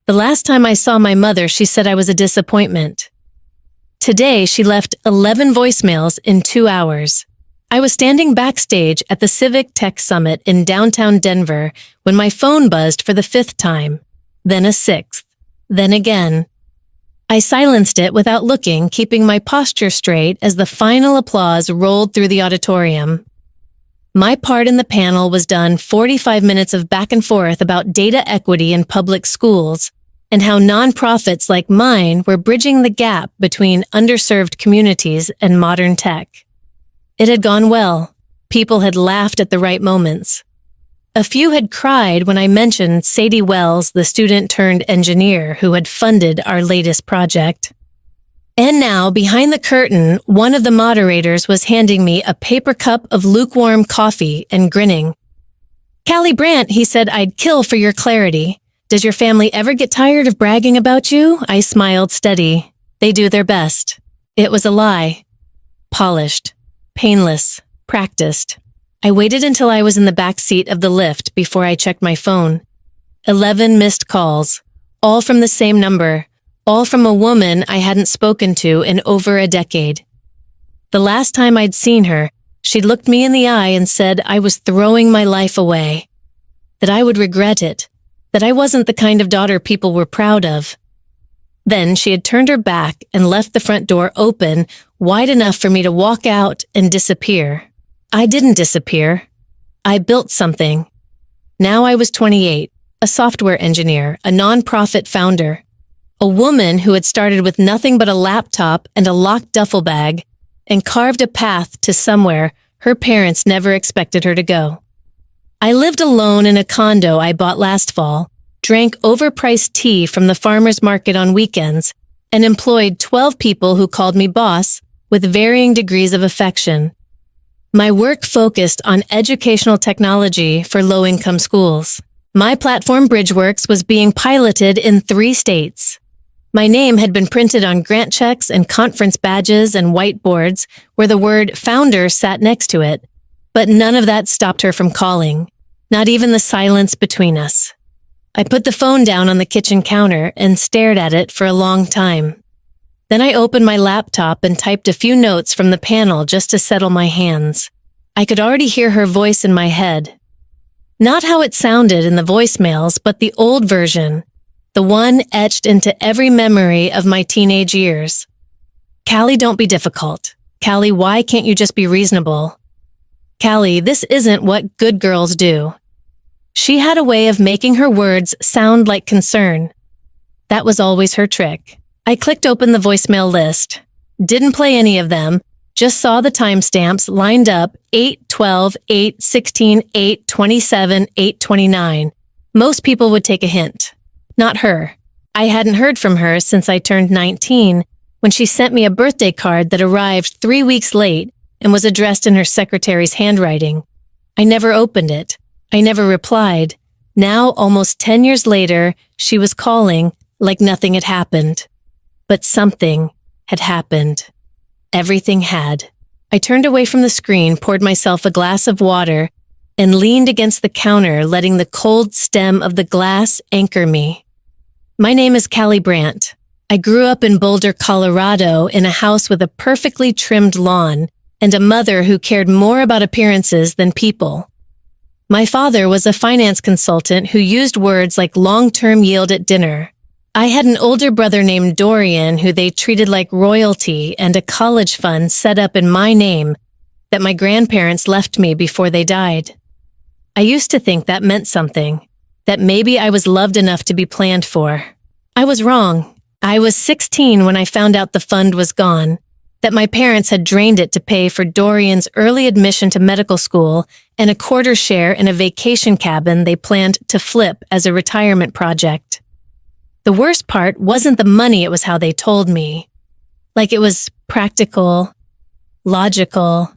The last time I saw my mother, she said I was a disappointment. Today, she left 11 voicemails in 2 hours. I was standing backstage at the Civic Tech Summit in downtown Denver when my phone buzzed for the 5th time, then a 6th, then again. I silenced it without looking, keeping my posture straight as the final applause rolled through the auditorium. My part in the panel was done 45 minutes of back and forth about data equity in public schools and how nonprofits like mine were bridging the gap between underserved communities and modern tech. It had gone well. People had laughed at the right moments. A few had cried when I mentioned Sadie Wells, the student-turned-engineer who had funded our latest project. And now, behind the curtain, one of the moderators was handing me a paper cup of lukewarm coffee and grinning. "Callie Brandt," he said, "I'd kill for your clarity. Does your family ever get tired of bragging about you?" I smiled steady. "They do their best." It was a lie. Polished. Painless. Practiced. I waited until I was in the back seat of the lift before I checked my phone. 11 missed calls. All from the same number. All from a woman I hadn't spoken to in over a decade. The last time I'd seen her, she'd looked me in the eye and said I was throwing my life away. That I would regret it. That I wasn't the kind of daughter people were proud of. Then she had turned her back and left the front door open, wide enough for me to walk out and disappear. I didn't disappear. I built something. Now I was 28, a software engineer, a nonprofit founder, a woman who had started with nothing but a laptop and a locked duffel bag and carved a path to somewhere her parents never expected her to go. I lived alone in a condo I bought last fall, drank overpriced tea from the farmer's market on weekends, and employed 12 people who called me boss with varying degrees of affection. My work focused on educational technology for low-income schools. My platform Bridgeworks was being piloted in 3 states. My name had been printed on grant checks and conference badges and whiteboards where the word founder sat next to it, but none of that stopped her from calling, not even the silence between us. I put the phone down on the kitchen counter and stared at it for a long time. Then I opened my laptop and typed a few notes from the panel just to settle my hands. I could already hear her voice in my head. Not how it sounded in the voicemails, but the old version, the one etched into every memory of my teenage years. "Callie, don't be difficult. Callie, why can't you just be reasonable? Callie, this isn't what good girls do." She had a way of making her words sound like concern. That was always her trick. I clicked open the voicemail list. Didn't play any of them, just saw the timestamps lined up 8/12, 8/16, 8/27, 8/29. Most people would take a hint. Not her. I hadn't heard from her since I turned 19, when she sent me a birthday card that arrived 3 weeks late and was addressed in her secretary's handwriting. I never opened it. I never replied. Now, almost 10 years later, she was calling like nothing had happened. But something had happened. Everything had. I turned away from the screen, poured myself a glass of water, and leaned against the counter, letting the cold stem of the glass anchor me. My name is Callie Brandt. I grew up in Boulder, Colorado, in a house with a perfectly trimmed lawn and a mother who cared more about appearances than people. My father was a finance consultant who used words like long-term yield at dinner. I had an older brother named Dorian who they treated like royalty and a college fund set up in my name that my grandparents left me before they died. I used to think that meant something, that maybe I was loved enough to be planned for. I was wrong. I was 16 when I found out the fund was gone, that my parents had drained it to pay for Dorian's early admission to medical school and a quarter share in a vacation cabin they planned to flip as a retirement project. The worst part wasn't the money, it was how they told me. Like it was practical, logical,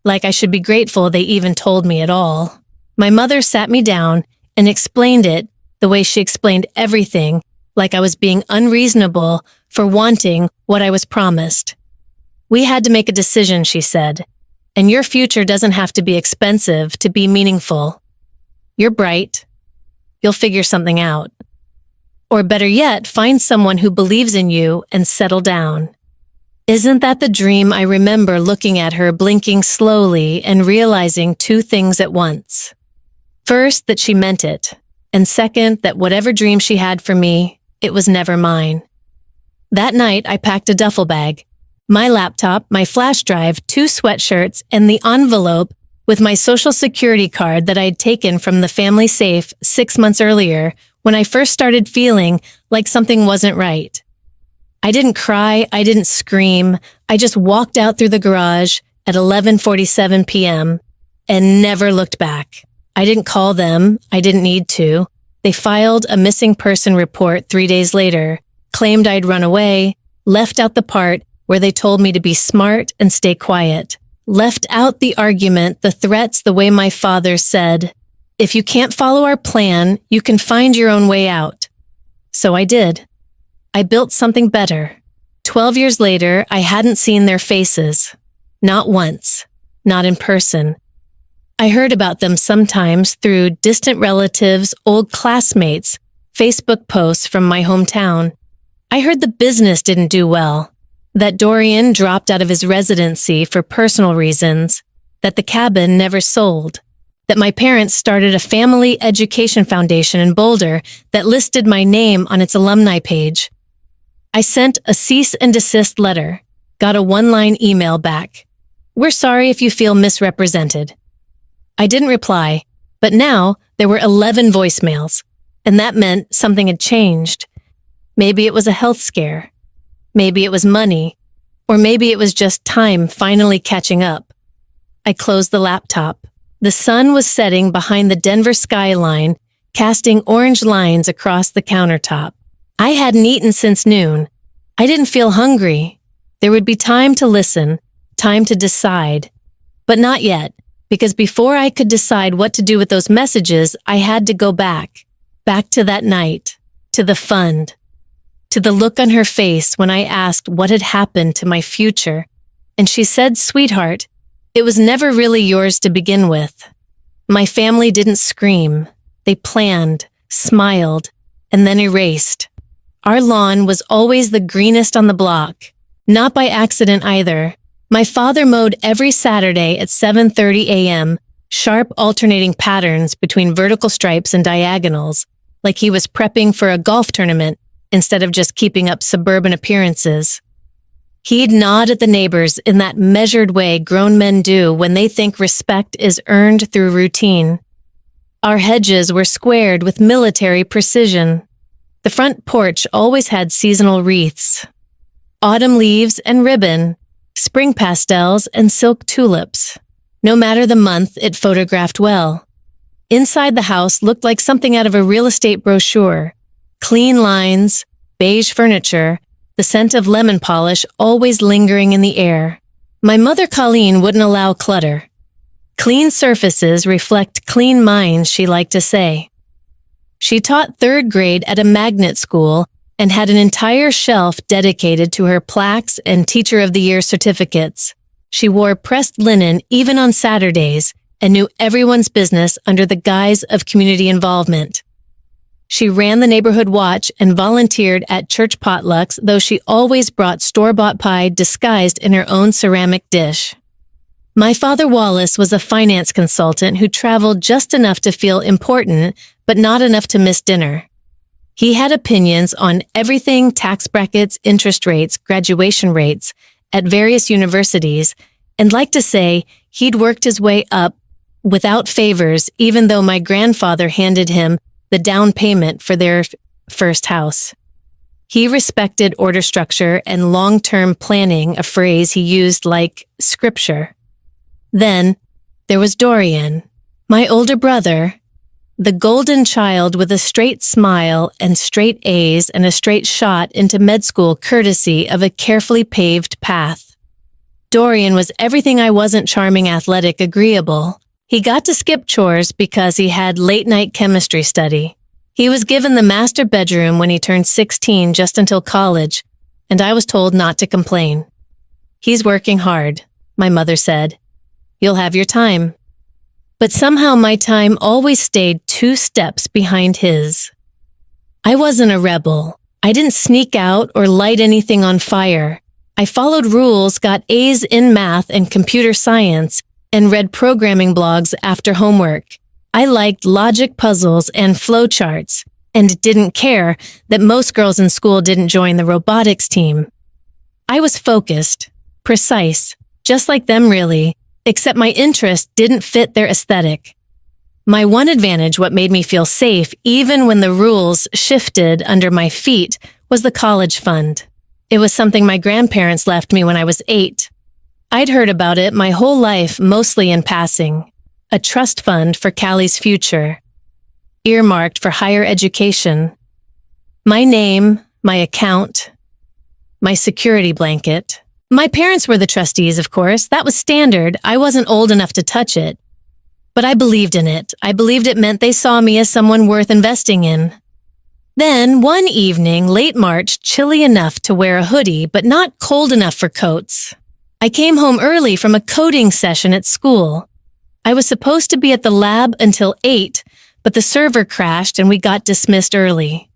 like I should be grateful they even told me at all. My mother sat me down and explained it the way she explained everything, like I was being unreasonable for wanting what I was promised. We had to make a decision, she said, and your future doesn't have to be expensive to be meaningful. You're bright. You'll figure something out. Or better yet, find someone who believes in you and settle down. Isn't that the dream I remember looking at her blinking slowly and realizing two things at once? First, that she meant it. And second, that whatever dream she had for me, it was never mine. That night, I packed a duffel bag, my laptop, my flash drive, 2 sweatshirts, and the envelope with my social security card that I had taken from the family safe 6 months earlier when I first started feeling like something wasn't right. I didn't cry, I didn't scream, I just walked out through the garage at 11:47 p.m. and never looked back. I didn't call them, I didn't need to. They filed a missing person report 3 days later, claimed I'd run away, left out the part where they told me to be smart and stay quiet, left out the argument, the threats, the way my father said, if you can't follow our plan, you can find your own way out. So I did. I built something better. 12 years later, I hadn't seen their faces. Not once. Not in person. I heard about them sometimes through distant relatives, old classmates, Facebook posts from my hometown. I heard the business didn't do well, that Dorian dropped out of his residency for personal reasons, that the cabin never sold, that my parents started a family education foundation in Boulder that listed my name on its alumni page. I sent a cease and desist letter, got a 1-line email back. We're sorry if you feel misrepresented. I didn't reply, but now there were 11 voicemails, and that meant something had changed. Maybe it was a health scare. Maybe it was money, or maybe it was just time finally catching up. I closed the laptop. The sun was setting behind the Denver skyline, casting orange lines across the countertop. I hadn't eaten since noon. I didn't feel hungry. There would be time to listen, time to decide. But not yet, because before I could decide what to do with those messages, I had to go back to that night, to the fund, to the look on her face when I asked what had happened to my future. And she said, "Sweetheart, it was never really yours to begin with." My family didn't scream. They planned, smiled, and then erased. Our lawn was always the greenest on the block, not by accident either. My father mowed every Saturday at 7:30 a.m., sharp alternating patterns between vertical stripes and diagonals, like he was prepping for a golf tournament instead of just keeping up suburban appearances. He'd nod at the neighbors in that measured way grown men do when they think respect is earned through routine. Our hedges were squared with military precision. The front porch always had seasonal wreaths, autumn leaves and ribbon, spring pastels and silk tulips. No matter the month, it photographed well. Inside the house looked like something out of a real estate brochure. Clean lines, beige furniture, the scent of lemon polish always lingering in the air. My mother Colleen wouldn't allow clutter. Clean surfaces reflect clean minds, she liked to say. She taught 3rd grade at a magnet school and had an entire shelf dedicated to her plaques and Teacher of the Year certificates. She wore pressed linen even on Saturdays and knew everyone's business under the guise of community involvement. She ran the neighborhood watch and volunteered at church potlucks, though she always brought store-bought pie disguised in her own ceramic dish. My father Wallace was a finance consultant who traveled just enough to feel important, but not enough to miss dinner. He had opinions on everything: tax brackets, interest rates, graduation rates at various universities, and liked to say he'd worked his way up without favors, even though my grandfather handed him the down payment for their first house. He respected order structure and long-term planning, a phrase he used like scripture. Then there was Dorian, my older brother, the golden child with a straight smile and straight A's and a straight shot into med school courtesy of a carefully paved path. Dorian was everything I wasn't: charming, athletic, agreeable. He got to skip chores because he had late-night chemistry study. He was given the master bedroom when he turned 16 just until college, and I was told not to complain. "He's working hard," my mother said. "You'll have your time." But somehow my time always stayed 2 steps behind his. I wasn't a rebel. I didn't sneak out or light anything on fire. I followed rules, got A's in math and computer science, and read programming blogs after homework. I liked logic puzzles and flowcharts, and didn't care that most girls in school didn't join the robotics team. I was focused, precise, just like them really, except my interest didn't fit their aesthetic. My one advantage, what made me feel safe even when the rules shifted under my feet, was the college fund. It was something my grandparents left me when I was 8. I'd heard about it my whole life, mostly in passing. A trust fund for Callie's future, earmarked for higher education. My name, my account, my security blanket. My parents were the trustees, of course. That was standard. I wasn't old enough to touch it. But I believed in it. I believed it meant they saw me as someone worth investing in. Then, one evening, late March, chilly enough to wear a hoodie, but not cold enough for coats. I came home early from a coding session at school. I was supposed to be at the lab until 8, but the server crashed and we got dismissed early.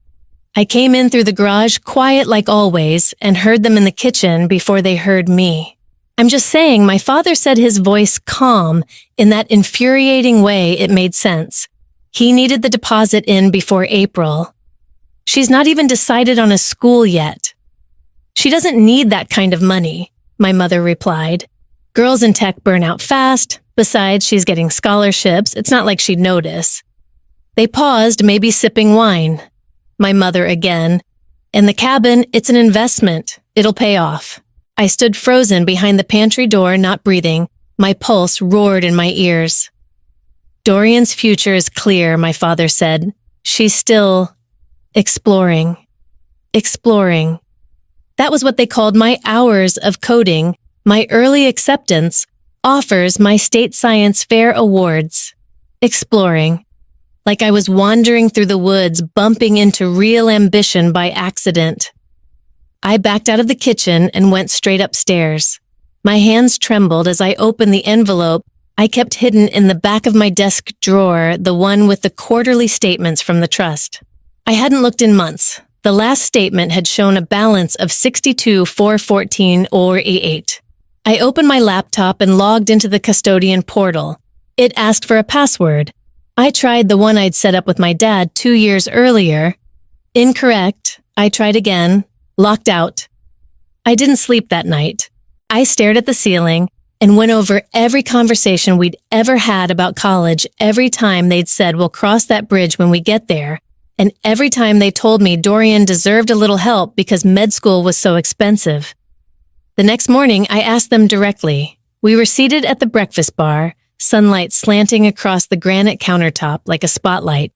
I came in through the garage quiet like always and heard them in the kitchen before they heard me. I'm just saying, my father said his voice calm in that infuriating way it made sense. He needed the deposit in before April. She's not even decided on a school yet. She doesn't need that kind of money, my mother replied. Girls in tech burn out fast. Besides, she's getting scholarships. It's not like she'd notice. They paused, maybe sipping wine. My mother again. In the cabin, it's an investment. It'll pay off. I stood frozen behind the pantry door, not breathing. My pulse roared in my ears. Dorian's future is clear, my father said. She's still exploring. Exploring. That was what they called my hours of coding, my early acceptance, offers, my state science fair awards. Exploring. Like I was wandering through the woods, bumping into real ambition by accident. I backed out of the kitchen and went straight upstairs. My hands trembled as I opened the envelope I kept hidden in the back of my desk drawer, the one with the quarterly statements from the trust. I hadn't looked in months. The last statement had shown a balance of $62,414 or E8. I opened my laptop and logged into the custodian portal. It asked for a password. I tried the one I'd set up with my dad 2 years earlier. Incorrect. I tried again. Locked out. I didn't sleep that night. I stared at the ceiling and went over every conversation we'd ever had about college every time they'd said we'll cross that bridge when we get there, and every time they told me Dorian deserved a little help because med school was so expensive. The next morning, I asked them directly. We were seated at the breakfast bar, sunlight slanting across the granite countertop like a spotlight.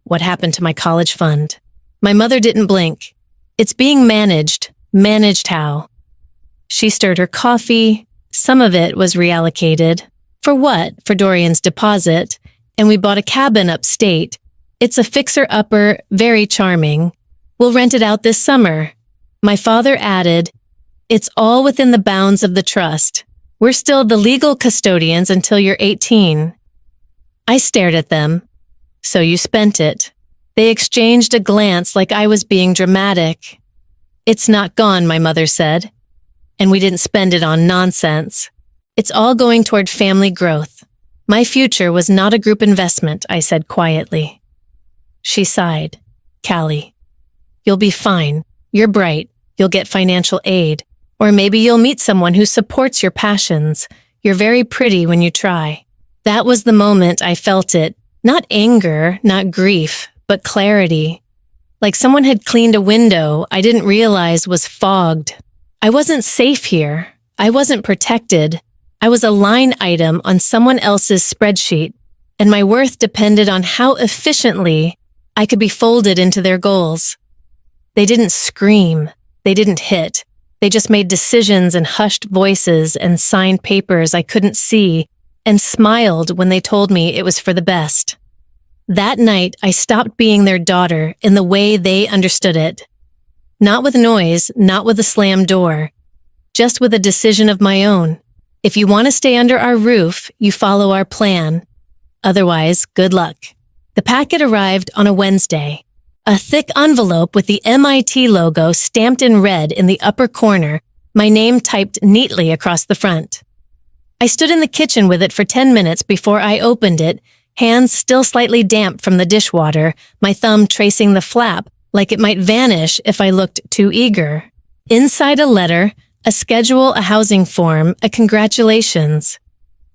What happened to my college fund? My mother didn't blink. It's being managed. Managed how? She stirred her coffee. Some of it was reallocated. For what? For Dorian's deposit. And we bought a cabin upstate. It's a fixer-upper, very charming. We'll rent it out this summer. My father added, it's all within the bounds of the trust. We're still the legal custodians until you're 18. I stared at them. So you spent it. They exchanged a glance like I was being dramatic. It's not gone, my mother said. And we didn't spend it on nonsense. It's all going toward family growth. My future was not a group investment, I said quietly. She sighed. Callie, you'll be fine. You're bright. You'll get financial aid. Or maybe you'll meet someone who supports your passions. You're very pretty when you try. That was the moment I felt it. Not anger, not grief, but clarity. Like someone had cleaned a window I didn't realize was fogged. I wasn't safe here. I wasn't protected. I was a line item on someone else's spreadsheet, and my worth depended on how efficiently I could be folded into their goals. They didn't scream. They didn't hit. They just made decisions in hushed voices and signed papers I couldn't see and smiled when they told me it was for the best. That night, I stopped being their daughter in the way they understood it. Not with noise, not with a slammed door, just with a decision of my own. If you want to stay under our roof, you follow our plan. Otherwise, good luck. The packet arrived on a Wednesday. A thick envelope with the MIT logo stamped in red in the upper corner, my name typed neatly across the front. I stood in the kitchen with it for 10 minutes before I opened it, hands still slightly damp from the dishwater, my thumb tracing the flap like it might vanish if I looked too eager. Inside a letter, a schedule, a housing form, a congratulations.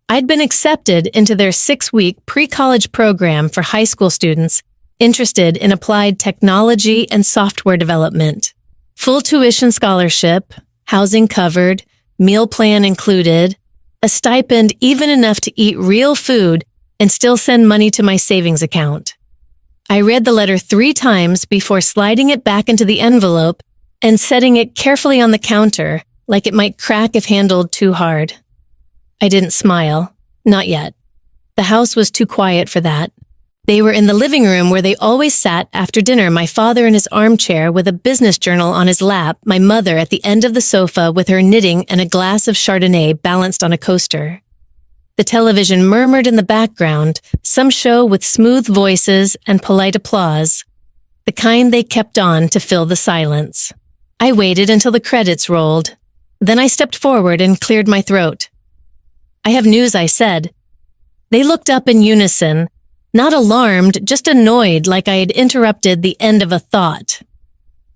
I'd been accepted into their 6-week pre-college program for high school students interested in applied technology and software development. Full tuition scholarship, housing covered, meal plan included, a stipend even enough to eat real food and still send money to my savings account. I read the letter 3 times before sliding it back into the envelope and setting it carefully on the counter like it might crack if handled too hard. I didn't smile. Not yet. The house was too quiet for that. They were in the living room where they always sat after dinner, my father in his armchair with a business journal on his lap, my mother at the end of the sofa with her knitting and a glass of Chardonnay balanced on a coaster. The television murmured in the background, some show with smooth voices and polite applause, the kind they kept on to fill the silence. I waited until the credits rolled. Then I stepped forward and cleared my throat. "I have news," I said. They looked up in unison, not alarmed, just annoyed like I had interrupted the end of a thought.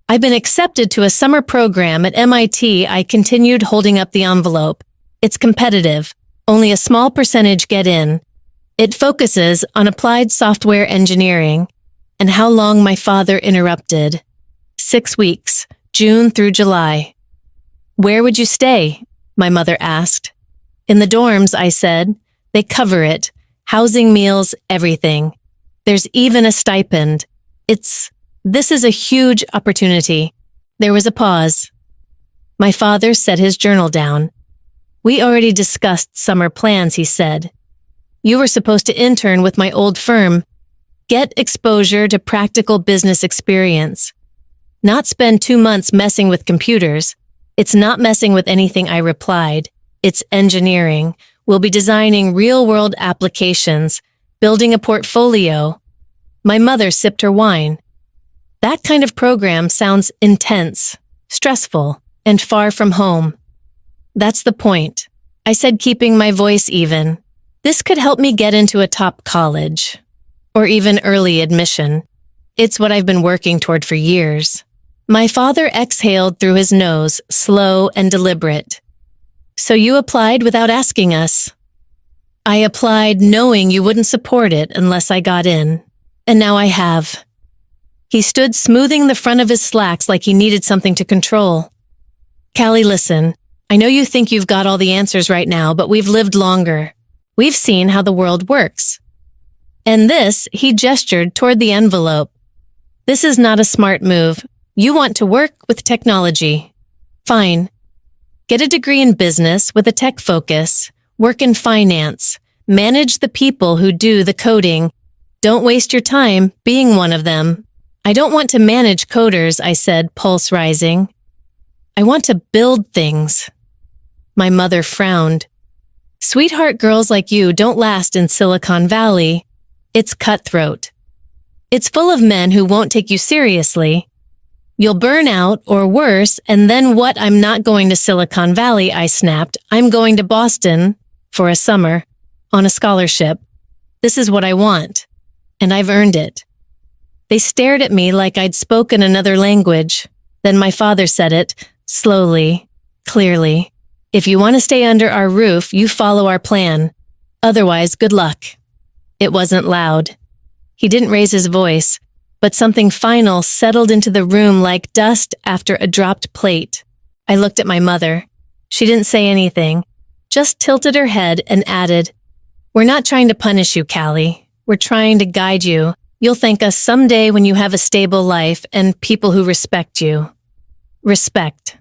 "I've been accepted to a summer program at MIT," I continued, holding up the envelope. "It's competitive. Only a small percentage get in. It focuses on applied software engineering." And how long, my father interrupted. 6 weeks, June through July. "Where would you stay?" my mother asked. "In the dorms," I said. "They cover it. Housing, meals, everything. There's even a stipend. This is a huge opportunity." There was a pause. My father set his journal down. "We already discussed summer plans," he said. "You were supposed to intern with my old firm. Get exposure to practical business experience. Not spend 2 months messing with computers. It's not messing with anything," I replied. "It's engineering. We'll be designing real-world applications, building a portfolio." My mother sipped her wine. "That kind of program sounds intense, stressful, and far from home." "That's the point," I said, keeping my voice even. "This could help me get into a top college. Or even early admission. It's what I've been working toward for years." My father exhaled through his nose, slow and deliberate. "So you applied without asking us?" "I applied knowing you wouldn't support it unless I got in. And now I have." He stood smoothing the front of his slacks like he needed something to control. "Callie, listen. I know you think you've got all the answers right now, but we've lived longer. We've seen how the world works. And this," he gestured toward the envelope. "This is not a smart move. You want to work with technology. Fine. Get a degree in business with a tech focus, work in finance, manage the people who do the coding. Don't waste your time being one of them." "I don't want to manage coders," I said, pulse rising. "I want to build things." My mother frowned. "Sweetheart, girls like you don't last in Silicon Valley. It's cutthroat. It's full of men who won't take you seriously. You'll burn out, or worse, and then what? I'm not going to Silicon Valley," I snapped. "I'm going to Boston for a summer on a scholarship. This is what I want, and I've earned it." They stared at me like I'd spoken another language. Then my father said it, slowly, clearly. "If you want to stay under our roof, you follow our plan. Otherwise, good luck." It wasn't loud. He didn't raise his voice, but something final settled into the room like dust after a dropped plate. I looked at my mother. She didn't say anything, just tilted her head and added, "We're not trying to punish you, Callie. We're trying to guide you. You'll thank us someday when you have a stable life and people who respect you." Respect.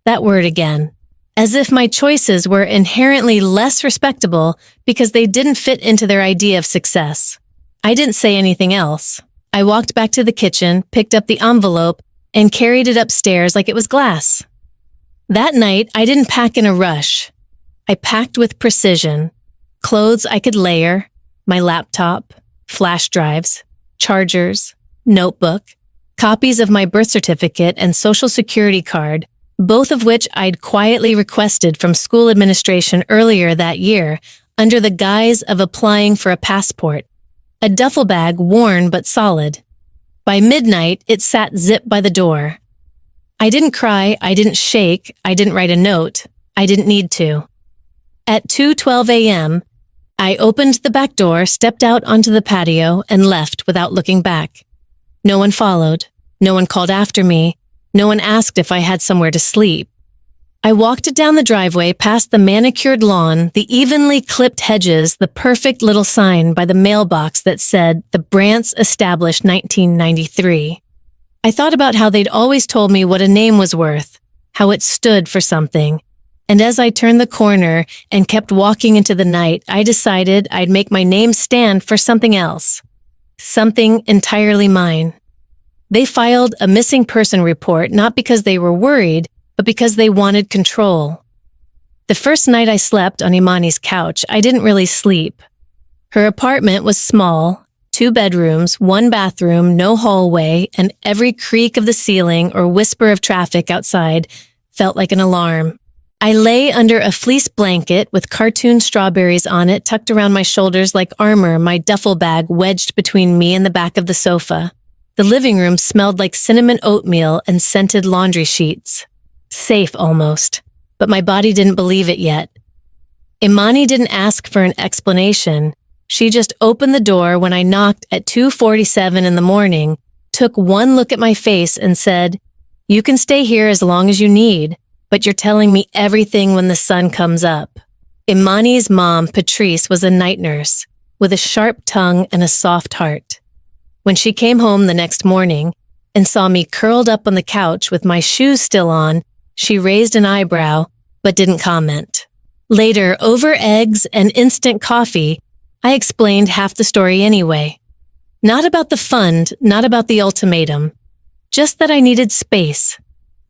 That word again. As if my choices were inherently less respectable because they didn't fit into their idea of success. I didn't say anything else. I walked back to the kitchen, picked up the envelope, and carried it upstairs like it was glass. That night, I didn't pack in a rush. I packed with precision. Clothes I could layer, my laptop, flash drives, chargers, notebook, copies of my birth certificate and social security card, both of which I'd quietly requested from school administration earlier that year under the guise of applying for a passport. A duffel bag worn but solid. By midnight, it sat zip by the door. I didn't cry, I didn't shake, I didn't write a note. I didn't need to. At 2:12 a.m., I opened the back door, stepped out onto the patio, and left without looking back. No one followed. No one called after me. No one asked if I had somewhere to sleep. I walked down the driveway past the manicured lawn, the evenly clipped hedges, the perfect little sign by the mailbox that said, "The Brants established 1993. I thought about how they'd always told me what a name was worth, how it stood for something. And as I turned the corner and kept walking into the night, I decided I'd make my name stand for something else. Something entirely mine. They filed a missing person report not because they were worried, but because they wanted control. The first night I slept on Imani's couch, I didn't really sleep. Her apartment was small, 2 bedrooms, 1 bathroom, no hallway, and every creak of the ceiling or whisper of traffic outside felt like an alarm. I lay under a fleece blanket with cartoon strawberries on it tucked around my shoulders like armor, my duffel bag wedged between me and the back of the sofa. The living room smelled like cinnamon oatmeal and scented laundry sheets. Safe almost, but my body didn't believe it yet. Imani didn't ask for an explanation. She just opened the door when I knocked at 2:47 in the morning, took one look at my face and said, "You can stay here as long as you need, but you're telling me everything when the sun comes up." Imani's mom, Patrice, was a night nurse with a sharp tongue and a soft heart. When she came home the next morning and saw me curled up on the couch with my shoes still on, she raised an eyebrow but didn't comment. Later, over eggs and instant coffee, I explained half the story anyway. Not about the fund, not about the ultimatum, just that I needed space.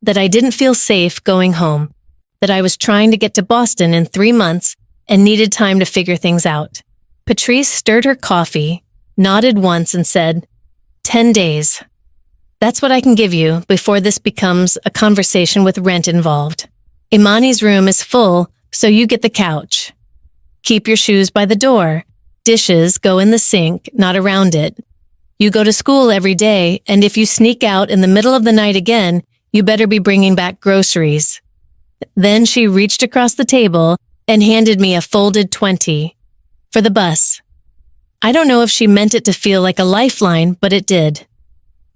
That I didn't feel safe going home, that I was trying to get to Boston in 3 months and needed time to figure things out. Patrice stirred her coffee, nodded once and said, 10 days. That's what I can give you before this becomes a conversation with rent involved. Imani's room is full, so you get the couch. Keep your shoes by the door. Dishes go in the sink, not around it. You go to school every day, and if you sneak out in the middle of the night again, you better be bringing back groceries. Then she reached across the table and handed me a folded 20 for the bus. I don't know if she meant it to feel like a lifeline, but it did.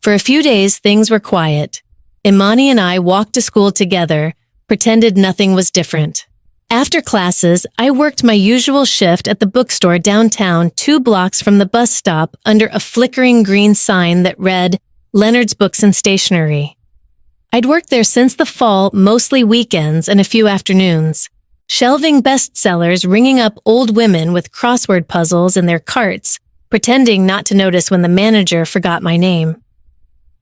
For a few days, things were quiet. Imani and I walked to school together, pretended nothing was different. After classes, I worked my usual shift at the bookstore downtown 2 blocks from the bus stop under a flickering green sign that read, Leonard's Books and Stationery. I'd worked there since the fall, mostly weekends and a few afternoons, shelving bestsellers, ringing up old women with crossword puzzles in their carts, pretending not to notice when the manager forgot my name.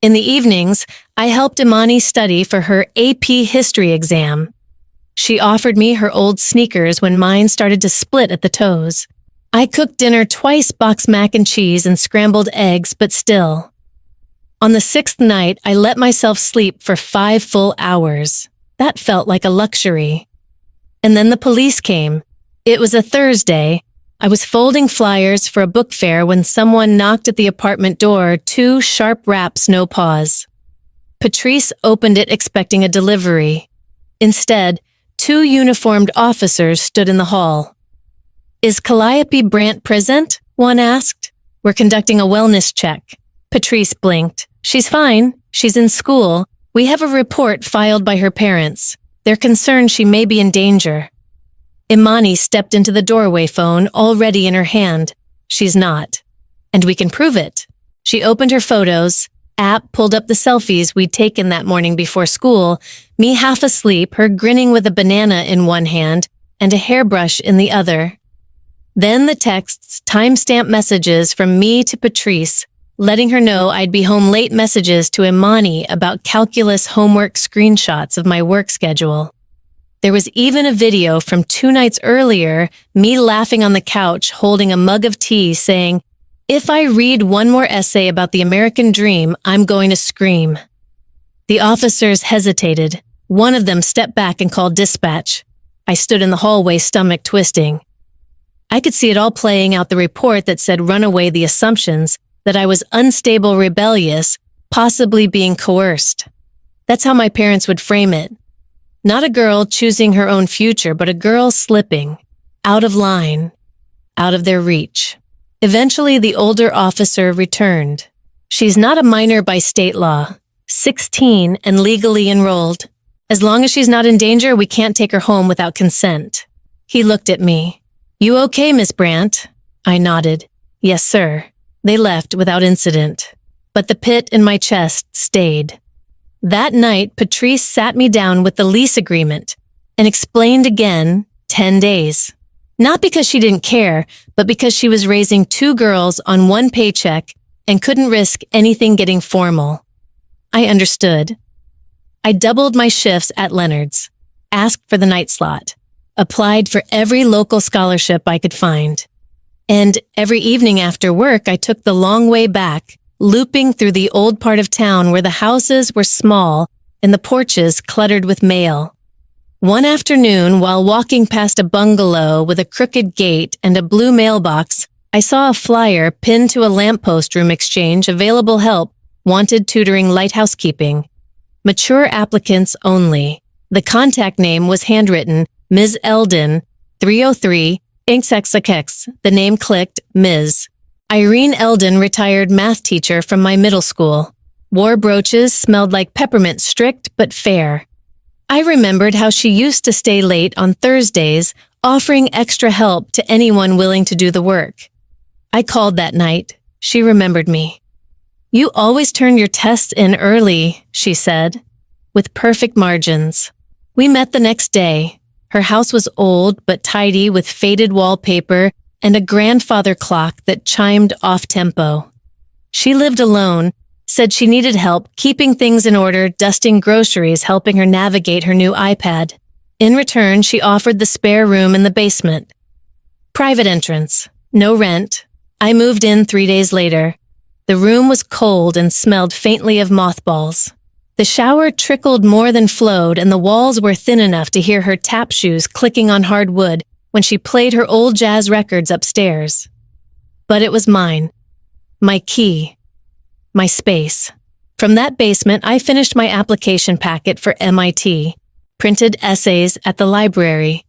In the evenings, I helped Imani study for her AP history exam. She offered me her old sneakers when mine started to split at the toes. I cooked dinner twice, boxed mac and cheese and scrambled eggs, but still. On the 6th night, I let myself sleep for 5 full hours. That felt like a luxury. And then the police came. It was a Thursday. I was folding flyers for a book fair when someone knocked at the apartment door, 2 sharp raps, no pause. Patrice opened it expecting a delivery. Instead, 2 uniformed officers stood in the hall. "Is Calliope Brant present?" one asked. "We're conducting a wellness check." Patrice blinked. "She's fine. She's in school. We have a report filed by her parents. They're concerned she may be in danger." Imani stepped into the doorway, phone already in her hand. "She's not. And we can prove it." She opened her photos, app pulled up the selfies we'd taken that morning before school, me half asleep, her grinning with a banana in one hand and a hairbrush in the other. Then the texts, timestamp messages from me to Patrice, letting her know I'd be home late, messages to Imani about calculus homework, screenshots of my work schedule. There was even a video from 2 nights earlier, me laughing on the couch holding a mug of tea saying, If I read one more essay about the American dream, I'm going to scream. The officers hesitated. One of them stepped back and called dispatch. I stood in the hallway, stomach twisting. I could see it all playing out, the report that said run away, the assumptions that I was unstable, rebellious, possibly being coerced. That's how my parents would frame it. Not a girl choosing her own future, but a girl slipping, out of line, out of their reach. Eventually, the older officer returned. She's not a minor by state law, 16 and legally enrolled. As long as she's not in danger, we can't take her home without consent. He looked at me. You okay, Miss Brandt? I nodded. Yes, sir. They left without incident. But the pit in my chest stayed. That night, Patrice sat me down with the lease agreement and explained again 10 days. Not because she didn't care, but because she was raising 2 girls on 1 paycheck and couldn't risk anything getting formal. I understood. I doubled my shifts at Leonard's, asked for the night slot, applied for every local scholarship I could find. And every evening after work, I took the long way back, looping through the old part of town where the houses were small and the porches cluttered with mail. One afternoon, while walking past a bungalow with a crooked gate and a blue mailbox, I saw a flyer pinned to a lamppost room exchange, available help, wanted tutoring, light housekeeping. Mature applicants only. The contact name was handwritten, Ms. Eldon, 303, XXX. The name clicked, Ms. Irene Eldon, retired math teacher from my middle school. Wore brooches, smelled like peppermint, strict but fair. I remembered how she used to stay late on Thursdays, offering extra help to anyone willing to do the work. I called that night. She remembered me. You always turn your tests in early, she said, with perfect margins. We met the next day. Her house was old but tidy, with faded wallpaper and a grandfather clock that chimed off-tempo. She lived alone, said she needed help keeping things in order, dusting groceries, helping her navigate her new iPad. In return, she offered the spare room in the basement. Private entrance, no rent. I moved in 3 days later. The room was cold and smelled faintly of mothballs. The shower trickled more than flowed, and the walls were thin enough to hear her tap shoes clicking on hard wood when she played her old jazz records upstairs. But it was mine. My key. My space. From that basement, I finished my application packet for MIT, printed essays at the library,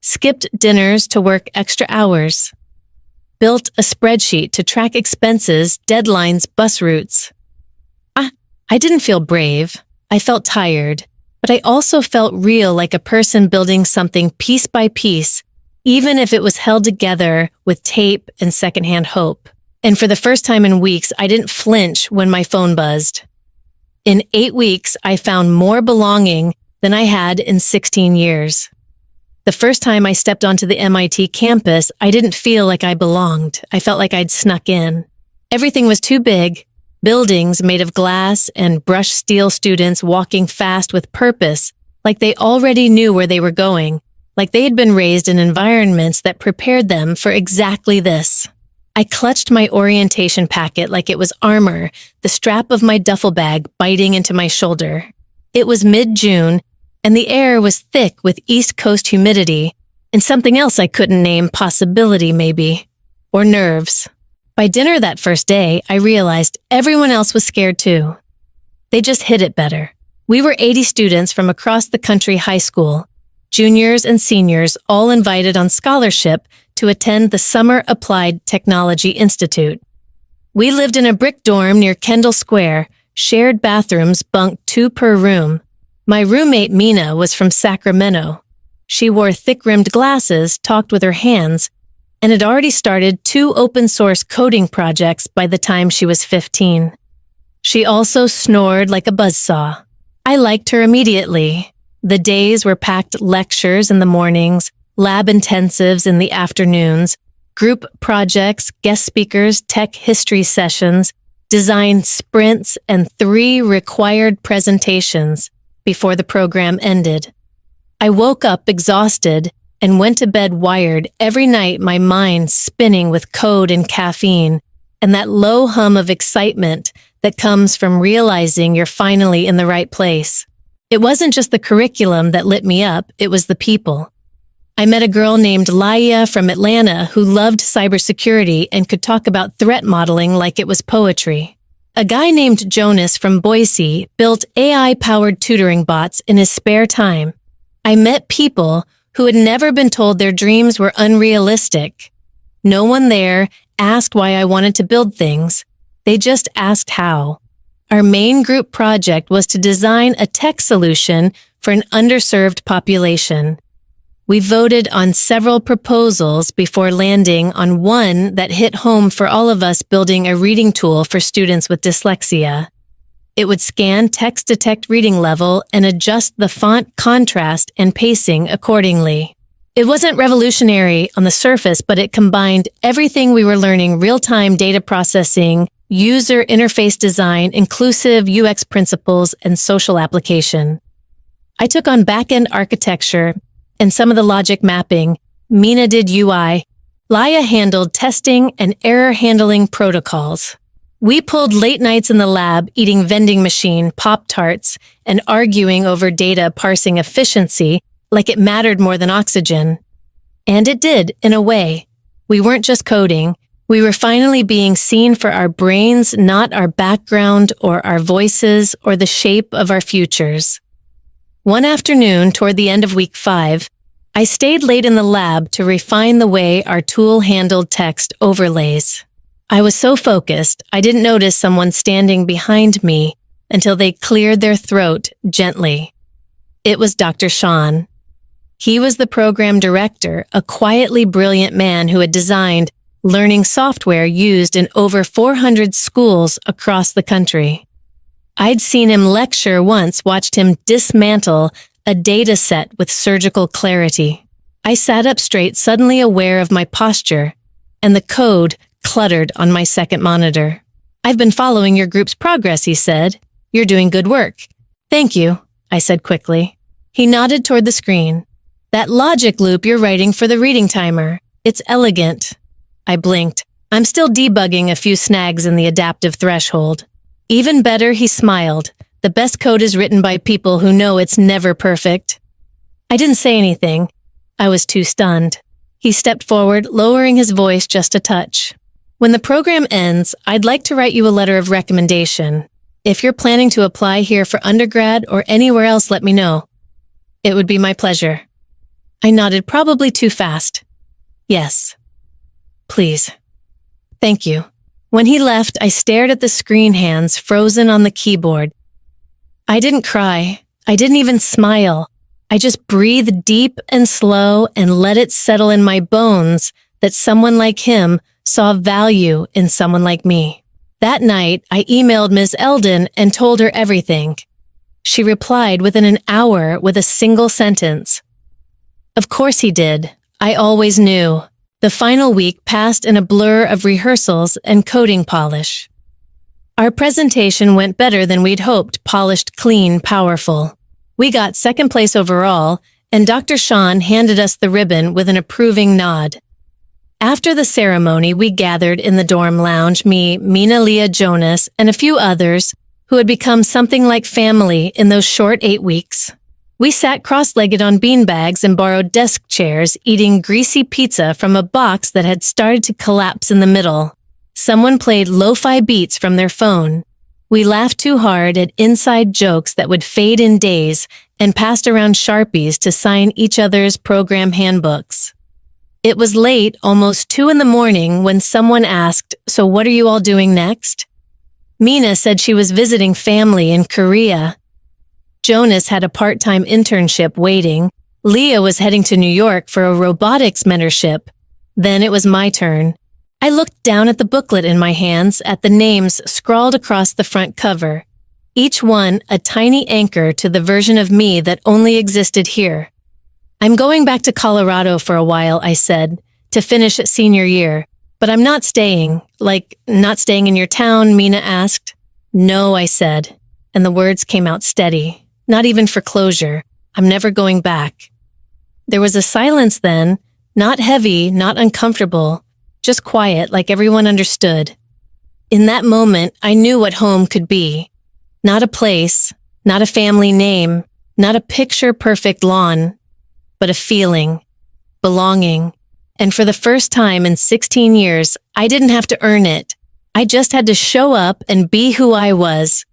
skipped dinners to work extra hours, built a spreadsheet to track expenses, deadlines, bus routes. I didn't feel brave. I felt tired, but I also felt real, like a person building something piece by piece, even if it was held together with tape and secondhand hope. And for the first time in weeks, I didn't flinch when my phone buzzed. In 8 weeks, I found more belonging than I had in 16 years. The first time I stepped onto the MIT campus, I didn't feel like I belonged. I felt like I'd snuck in. Everything was too big. Buildings made of glass and brushed steel, students walking fast with purpose, like they already knew where they were going, like they had been raised in environments that prepared them for exactly this. I clutched my orientation packet like it was armor, the strap of my duffel bag biting into my shoulder. It was mid-June, and the air was thick with East Coast humidity, and something else I couldn't name, possibility maybe, or nerves. By dinner that first day, I realized everyone else was scared too. They just hid it better. We were 80 students from across the country high school, juniors and seniors, all invited on scholarship to attend the Summer Applied Technology Institute. We lived in a brick dorm near Kendall Square, shared bathrooms, bunked 2 per room. My roommate Mina was from Sacramento. She wore thick-rimmed glasses, talked with her hands, and had already started 2 open-source coding projects by the time she was 15. She also snored like a buzzsaw. I liked her immediately. The days were packed: lectures in the mornings, lab intensives in the afternoons, group projects, guest speakers, tech history sessions, design sprints, and 3 required presentations before the program ended. I woke up exhausted and went to bed wired, every night my mind spinning with code and caffeine, and that low hum of excitement that comes from realizing you're finally in the right place. It wasn't just the curriculum that lit me up, it was the people. I met a girl named Laia from Atlanta who loved cybersecurity and could talk about threat modeling like it was poetry. A guy named Jonas from Boise built AI-powered tutoring bots in his spare time. I met people who had never been told their dreams were unrealistic. No one there asked why I wanted to build things. They just asked how. Our main group project was to design a tech solution for an underserved population. We voted on several proposals before landing on one that hit home for all of us, building a reading tool for students with dyslexia. It would scan text-detect reading level and adjust the font contrast and pacing accordingly. It wasn't revolutionary on the surface, but it combined everything we were learning: real-time data processing, user interface design, inclusive UX principles, and social application. I took on back-end architecture and some of the logic mapping. Mina did UI. Laia handled testing and error handling protocols. We pulled late nights in the lab, eating vending machine Pop-Tarts and arguing over data parsing efficiency like it mattered more than oxygen. And it did, in a way. We weren't just coding. We were finally being seen for our brains, not our background or our voices or the shape of our futures. One afternoon, toward the end of week 5, I stayed late in the lab to refine the way our tool handled text overlays. I was so focused, I didn't notice someone standing behind me until they cleared their throat gently. It was Dr. Sean. He was the program director, a quietly brilliant man who had designed learning software used in over 400 schools across the country. I'd seen him lecture once, watched him dismantle a data set with surgical clarity. I sat up straight, suddenly aware of my posture, and the code cluttered on my second monitor. "I've been following your group's progress," he said. "You're doing good work." "Thank you," I said quickly. He nodded toward the screen. "That logic loop you're writing for the reading timer. It's elegant." I blinked. "I'm still debugging a few snags in the adaptive threshold." "Even better," he smiled. "The best code is written by people who know it's never perfect." I didn't say anything. I was too stunned. He stepped forward, lowering his voice just a touch. "When the program ends, I'd like to write you a letter of recommendation. If you're planning to apply here for undergrad or anywhere else, let me know." "It would be my pleasure." I nodded, probably too fast. "Yes. Please. Thank you." When he left, I stared at the screen, hands frozen on the keyboard. I didn't cry. I didn't even smile. I just breathed deep and slow and let it settle in my bones that someone like him saw value in someone like me. That night, I emailed Ms. Eldon and told her everything. She replied within an hour with a single sentence. Of course he did. I always knew. The final week passed in a blur of rehearsals and coding polish. Our presentation went better than we'd hoped, polished, clean, powerful. We got second place overall, and Dr. Sean handed us the ribbon with an approving nod. After the ceremony, we gathered in the dorm lounge, me, Mina, Leah, Jonas, and a few others who had become something like family in those short 8 weeks. We sat cross-legged on beanbags and borrowed desk chairs, eating greasy pizza from a box that had started to collapse in the middle. Someone played lo-fi beats from their phone. We laughed too hard at inside jokes that would fade in days and passed around Sharpies to sign each other's program handbooks. It was late, almost 2 a.m, when someone asked, "So what are you all doing next?" Mina said she was visiting family in Korea. Jonas had a part-time internship waiting. Leah was heading to New York for a robotics mentorship. Then it was my turn. I looked down at the booklet in my hands, at the names scrawled across the front cover. Each one a tiny anchor to the version of me that only existed here. "I'm going back to Colorado for a while," I said, "to finish senior year. But I'm not staying." "Like, not staying in your town?" Mina asked. "No," I said, and the words came out steady. "Not even for closure. I'm never going back." There was a silence then, not heavy, not uncomfortable, just quiet, like everyone understood. In that moment, I knew what home could be. Not a place, not a family name, not a picture-perfect lawn, but a feeling, belonging. And for the first time in 16 years, I didn't have to earn it. I just had to show up and be who I was.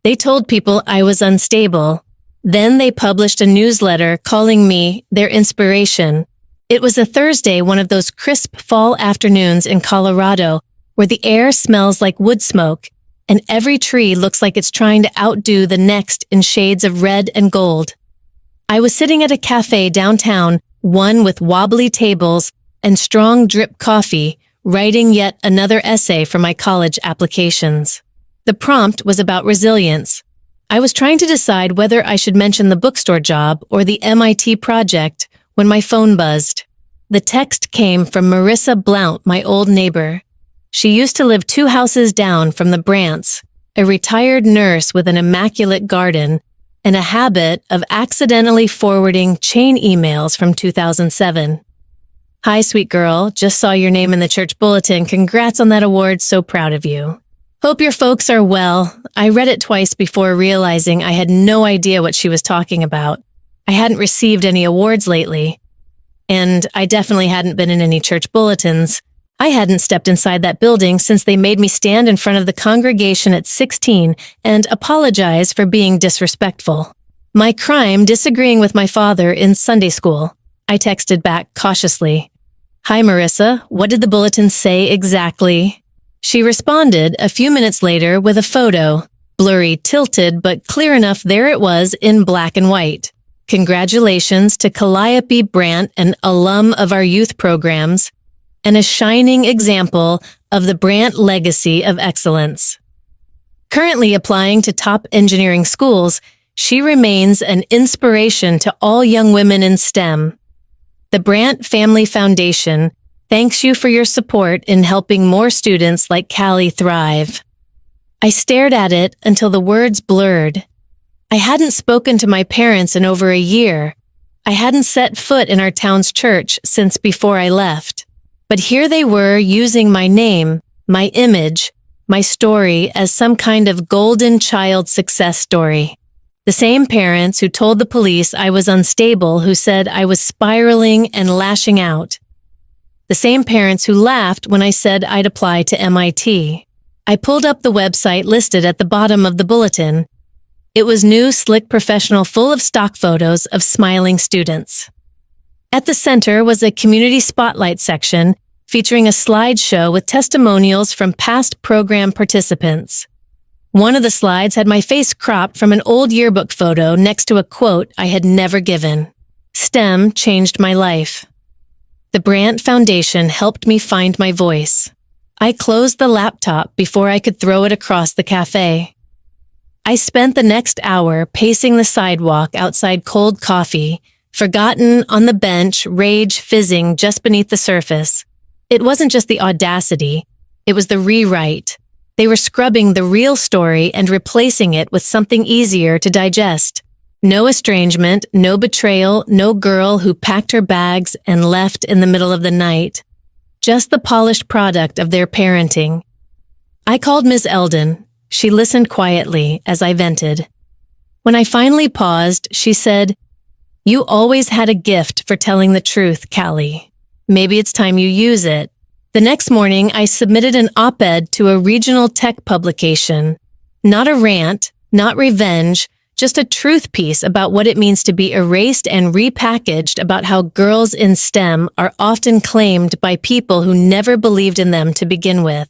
They told people I was unstable. Then they published a newsletter calling me their inspiration. It was a Thursday, one of those crisp fall afternoons in Colorado, where the air smells like wood smoke, and every tree looks like it's trying to outdo the next in shades of red and gold. I was sitting at a cafe downtown, one with wobbly tables and strong drip coffee, writing yet another essay for my college applications. The prompt was about resilience. I was trying to decide whether I should mention the bookstore job or the MIT project when my phone buzzed. The text came from Marissa Blount, my old neighbor. She used to live 2 houses down from the Brants, a retired nurse with an immaculate garden and a habit of accidentally forwarding chain emails from 2007. Hi, sweet girl. Just saw your name in the church bulletin. Congrats on that award. So proud of you. Hope your folks are well. I read it twice before realizing I had no idea what she was talking about. I hadn't received any awards lately, and I definitely hadn't been in any church bulletins. I hadn't stepped inside that building since they made me stand in front of the congregation at 16 and apologize for being disrespectful. My crime, disagreeing with my father in Sunday school. I texted back cautiously. Hi, Marissa. What did the bulletin say exactly? She responded a few minutes later with a photo, blurry, tilted, but clear enough there it was in black and white. Congratulations to Calliope Brandt, an alum of our youth programs, and a shining example of the Brandt legacy of excellence. Currently applying to top engineering schools, she remains an inspiration to all young women in STEM. The Brandt Family Foundation thanks you for your support in helping more students like Callie thrive. I stared at it until the words blurred. I hadn't spoken to my parents in over a year. I hadn't set foot in our town's church since before I left. But here they were using my name, my image, my story as some kind of golden child success story. The same parents who told the police I was unstable, who said I was spiraling and lashing out. The same parents who laughed when I said I'd apply to MIT. I pulled up the website listed at the bottom of the bulletin. It was new, slick, professional, full of stock photos of smiling students. At the center was a community spotlight section featuring a slideshow with testimonials from past program participants. One of the slides had my face cropped from an old yearbook photo next to a quote I had never given. STEM changed my life. The Brandt Foundation helped me find my voice. I closed the laptop before I could throw it across the cafe. I spent the next hour pacing the sidewalk outside Cold Coffee, forgotten on the bench, rage fizzing just beneath the surface. It wasn't just the audacity, it was the rewrite. They were scrubbing the real story and replacing it with something easier to digest. No estrangement, no betrayal, no girl who packed her bags and left in the middle of the night. Just the polished product of their parenting. I called Ms. Eldon. She listened quietly as I vented. When I finally paused, she said, "You always had a gift for telling the truth, Callie. Maybe it's time you use it." The next morning, I submitted an op-ed to a regional tech publication. Not a rant, not revenge, just a truth piece about what it means to be erased and repackaged about how girls in STEM are often claimed by people who never believed in them to begin with.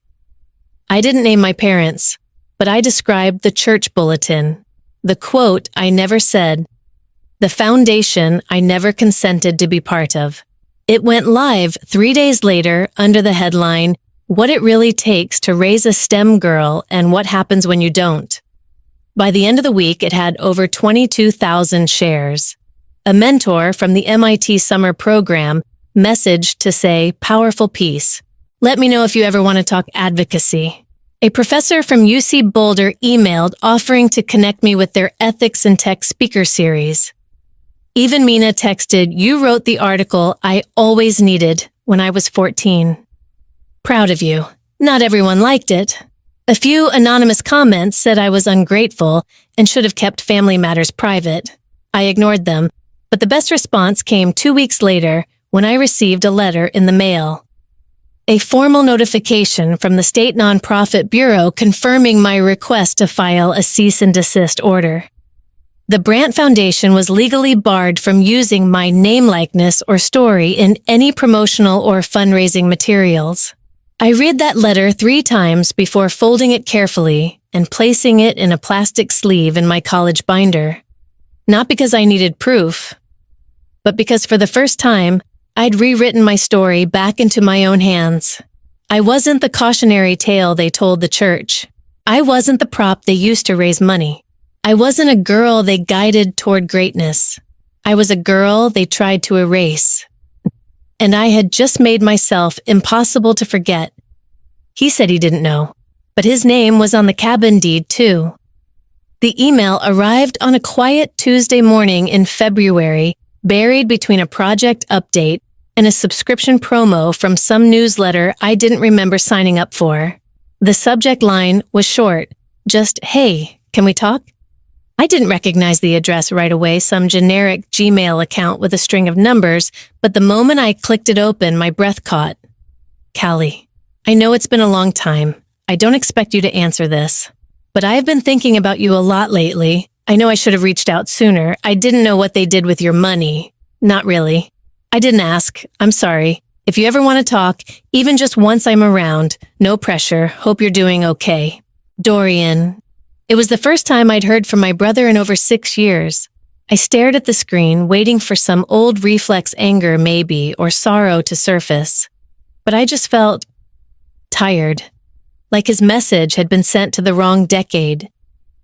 I didn't name my parents, but I described the church bulletin, the quote I never said, the foundation I never consented to be part of. It went live 3 days later under the headline, "What It Really Takes to Raise a STEM Girl and What Happens When You Don't." By the end of the week, it had over 22,000 shares. A mentor from the MIT summer program messaged to say, "Powerful piece. Let me know if you ever want to talk advocacy." A professor from UC Boulder emailed offering to connect me with their Ethics in Tech speaker series. Even Mina texted, "You wrote the article I always needed when I was 14. Proud of you. Not everyone liked it, A few anonymous comments said I was ungrateful and should have kept family matters private. I ignored them, but the best response came 2 weeks later when I received a letter in the mail. A formal notification from the State Nonprofit Bureau confirming my request to file a cease and desist order. The Brandt Foundation was legally barred from using my name, likeness, or story in any promotional or fundraising materials. I read that letter 3 times before folding it carefully and placing it in a plastic sleeve in my college binder. Not because I needed proof, but because for the first time, I'd rewritten my story back into my own hands. I wasn't the cautionary tale they told the church. I wasn't the prop they used to raise money. I wasn't a girl they guided toward greatness. I was a girl they tried to erase. And I had just made myself impossible to forget. He said he didn't know, but his name was on the cabin deed too. The email arrived on a quiet Tuesday morning in February, buried between a project update and a subscription promo from some newsletter I didn't remember signing up for. The subject line was short, just, "Hey, can we talk?" I didn't recognize the address right away, some generic Gmail account with a string of numbers, but the moment I clicked it open, my breath caught. Callie, I know it's been a long time. I don't expect you to answer this, but I've been thinking about you a lot lately. I know I should have reached out sooner. I didn't know what they did with your money. Not really. I didn't ask. I'm sorry. If you ever want to talk, even just once I'm around, no pressure. Hope you're doing okay. Dorian. It was the first time I'd heard from my brother in over 6 years. I stared at the screen, waiting for some old reflex anger maybe, or sorrow to surface. But I just felt tired, like his message had been sent to the wrong decade.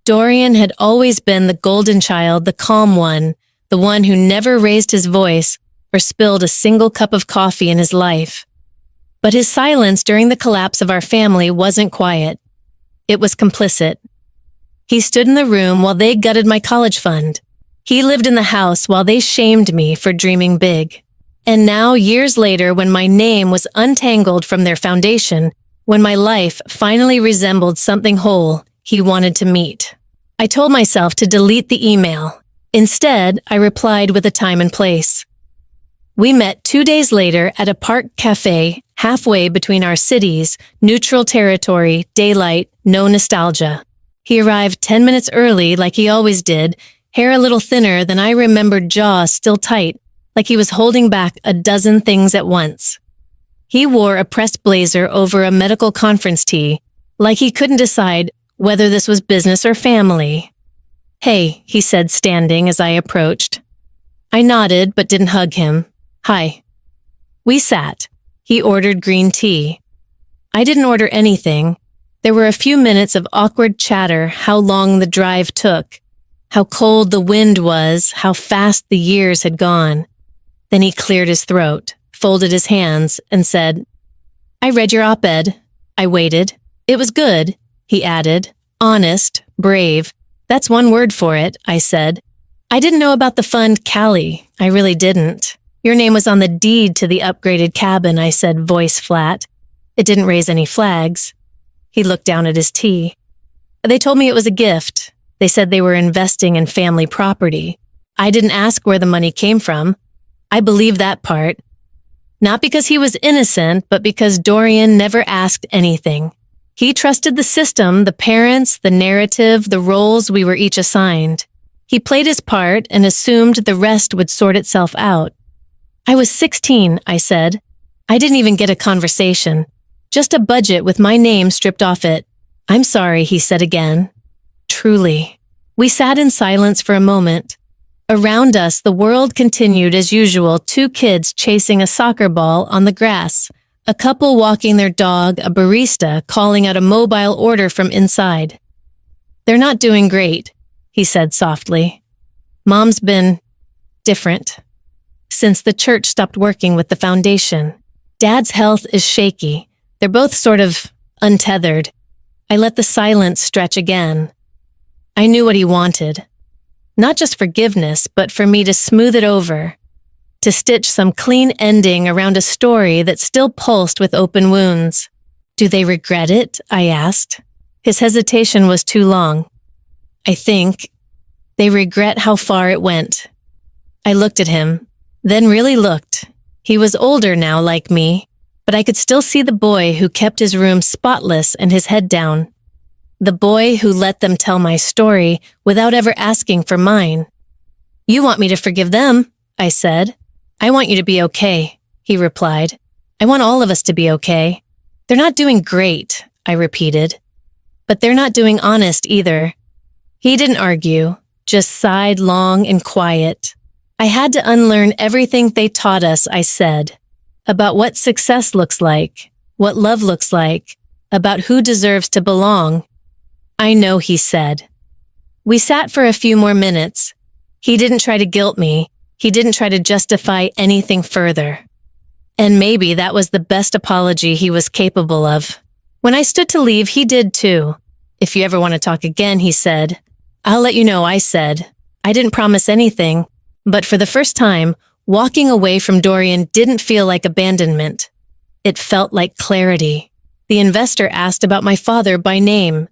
Dorian had always been the golden child, the calm one, the one who never raised his voice or spilled a single cup of coffee in his life. But his silence during the collapse of our family wasn't quiet. It was complicit. He stood in the room while they gutted my college fund. He lived in the house while they shamed me for dreaming big. And now, years later, when my name was untangled from their foundation, when my life finally resembled something whole, he wanted to meet. I told myself to delete the email. Instead, I replied with a time and place. We met 2 days later at a park cafe halfway between our cities, neutral territory, daylight, no nostalgia. He arrived 10 minutes early like he always did, hair a little thinner than I remembered, jaw still tight, like he was holding back a dozen things at once. He wore a pressed blazer over a medical conference tee, like he couldn't decide whether this was business or family. Hey, he said, standing as I approached. I nodded but didn't hug him. Hi. We sat. He ordered green tea. I didn't order anything. There were a few minutes of awkward chatter, how long the drive took, how cold the wind was, how fast the years had gone. Then he cleared his throat, folded his hands, and said, I read your op-ed. I waited. It was good, he added. Honest, brave. That's one word for it, I said. I didn't know about the fund, Callie. I really didn't. Your name was on the deed to the upgraded cabin, I said, voice flat. It didn't raise any flags. He looked down at his tea. They told me it was a gift. They said they were investing in family property. I didn't ask where the money came from. I believe that part. Not because he was innocent, but because Dorian never asked anything. He trusted the system, the parents, the narrative, the roles we were each assigned. He played his part and assumed the rest would sort itself out. I was 16, I said. I didn't even get a conversation. Just a budget with my name stripped off it. I'm sorry, he said again. Truly. We sat in silence for a moment. Around us, the world continued as usual, 2 kids chasing a soccer ball on the grass, a couple walking their dog, a barista calling out a mobile order from inside. They're not doing great, he said softly. Mom's been different since the church stopped working with the foundation. Dad's health is shaky. They're both sort of untethered. I let the silence stretch again. I knew what he wanted. Not just forgiveness, but for me to smooth it over, to stitch some clean ending around a story that still pulsed with open wounds. Do they regret it? I asked. His hesitation was too long. I think they regret how far it went. I looked at him, then really looked. He was older now, like me, but I could still see the boy who kept his room spotless and his head down. The boy who let them tell my story without ever asking for mine. You want me to forgive them, I said. I want you to be okay, he replied. I want all of us to be okay. They're not doing great, I repeated. But they're not doing honest either. He didn't argue, just sighed long and quiet. I had to unlearn everything they taught us, I said, about what success looks like, what love looks like, about who deserves to belong. I know, he said. We sat for a few more minutes. He didn't try to guilt me. He didn't try to justify anything further. And maybe that was the best apology he was capable of. When I stood to leave, he did too. If you ever want to talk again, he said. I'll let you know, I said. I didn't promise anything, but for the first time, walking away from Dorian didn't feel like abandonment. It felt like clarity. The investor asked about my father by name.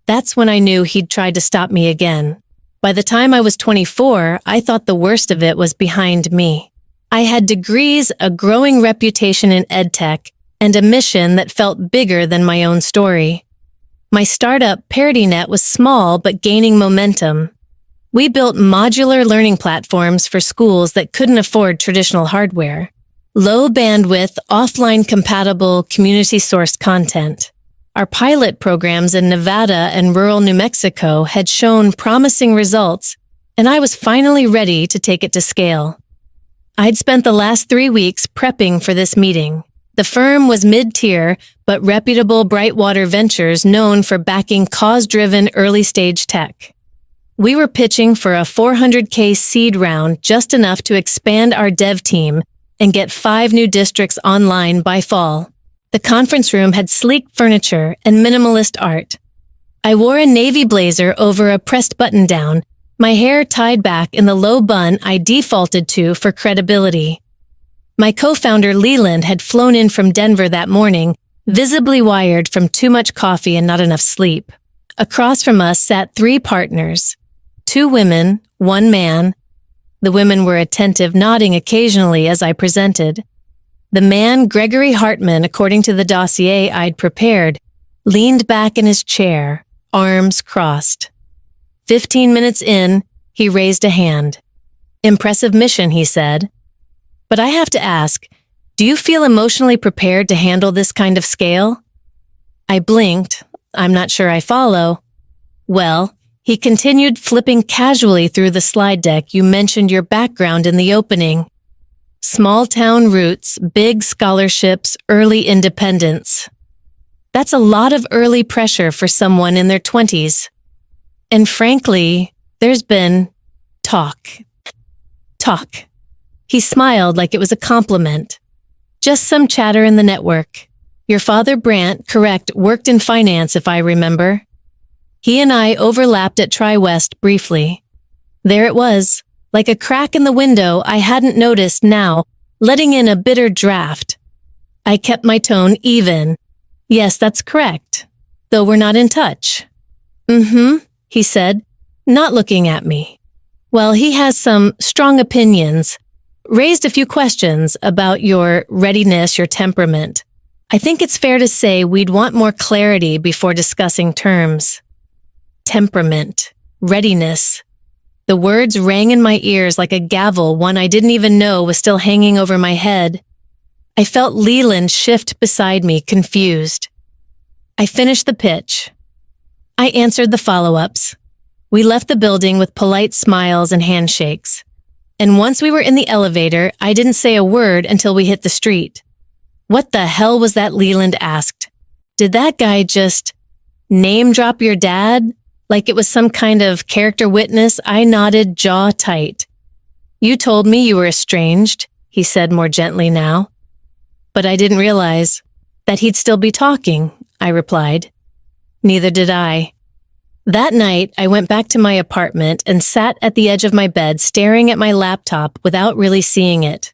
That's when I knew he'd tried to stop me again. By the time I was 24, I thought the worst of it was behind me. I had degrees, a growing reputation in edtech, and a mission that felt bigger than my own story. My startup, ParityNet, was small but gaining momentum. We built modular learning platforms for schools that couldn't afford traditional hardware. Low bandwidth, offline compatible, community-sourced content. Our pilot programs in Nevada and rural New Mexico had shown promising results, and I was finally ready to take it to scale. I'd spent the last 3 weeks prepping for this meeting. The firm was mid-tier, but reputable Brightwater Ventures known for backing cause-driven early-stage tech. We were pitching for a $400K seed round, just enough to expand our dev team and get 5 new districts online by fall. The conference room had sleek furniture and minimalist art. I wore a navy blazer over a pressed button-down, my hair tied back in the low bun I defaulted to for credibility. My co-founder Leland had flown in from Denver that morning, visibly wired from too much coffee and not enough sleep. Across from us sat 3 partners, 2 women, 1 man. The women were attentive, nodding occasionally as I presented. The man, Gregory Hartman, according to the dossier I'd prepared, leaned back in his chair, arms crossed. 15 minutes in, he raised a hand. Impressive mission, he said. But I have to ask, do you feel emotionally prepared to handle this kind of scale? I blinked. I'm not sure I follow. Well, he continued, flipping casually through the slide deck. You mentioned your background in the opening. Small town roots, big scholarships, early independence. That's a lot of early pressure for someone in their 20s. And frankly, there's been talk. He smiled like it was a compliment. Just some chatter in the network. Your father, Brant, correct, worked in finance if I remember. He and I overlapped at TriWest briefly. There it was, like a crack in the window I hadn't noticed now, letting in a bitter draft. I kept my tone even. Yes, that's correct, though we're not in touch. He said, not looking at me. Well, he has some strong opinions. Raised a few questions about your readiness, your temperament. I think it's fair to say we'd want more clarity before discussing terms. Temperament, readiness. The words rang in my ears like a gavel, one I didn't even know was still hanging over my head. I felt Leland shift beside me, confused. I finished the pitch. I answered the follow-ups. We left the building with polite smiles and handshakes. And once we were in the elevator, I didn't say a word until we hit the street. What the hell was that, Leland asked. Did that guy just name drop your dad? Like it was some kind of character witness? I nodded, jaw tight. You told me you were estranged, he said more gently now. But I didn't realize that he'd still be talking, I replied. Neither did I. That night, I went back to my apartment and sat at the edge of my bed staring at my laptop without really seeing it.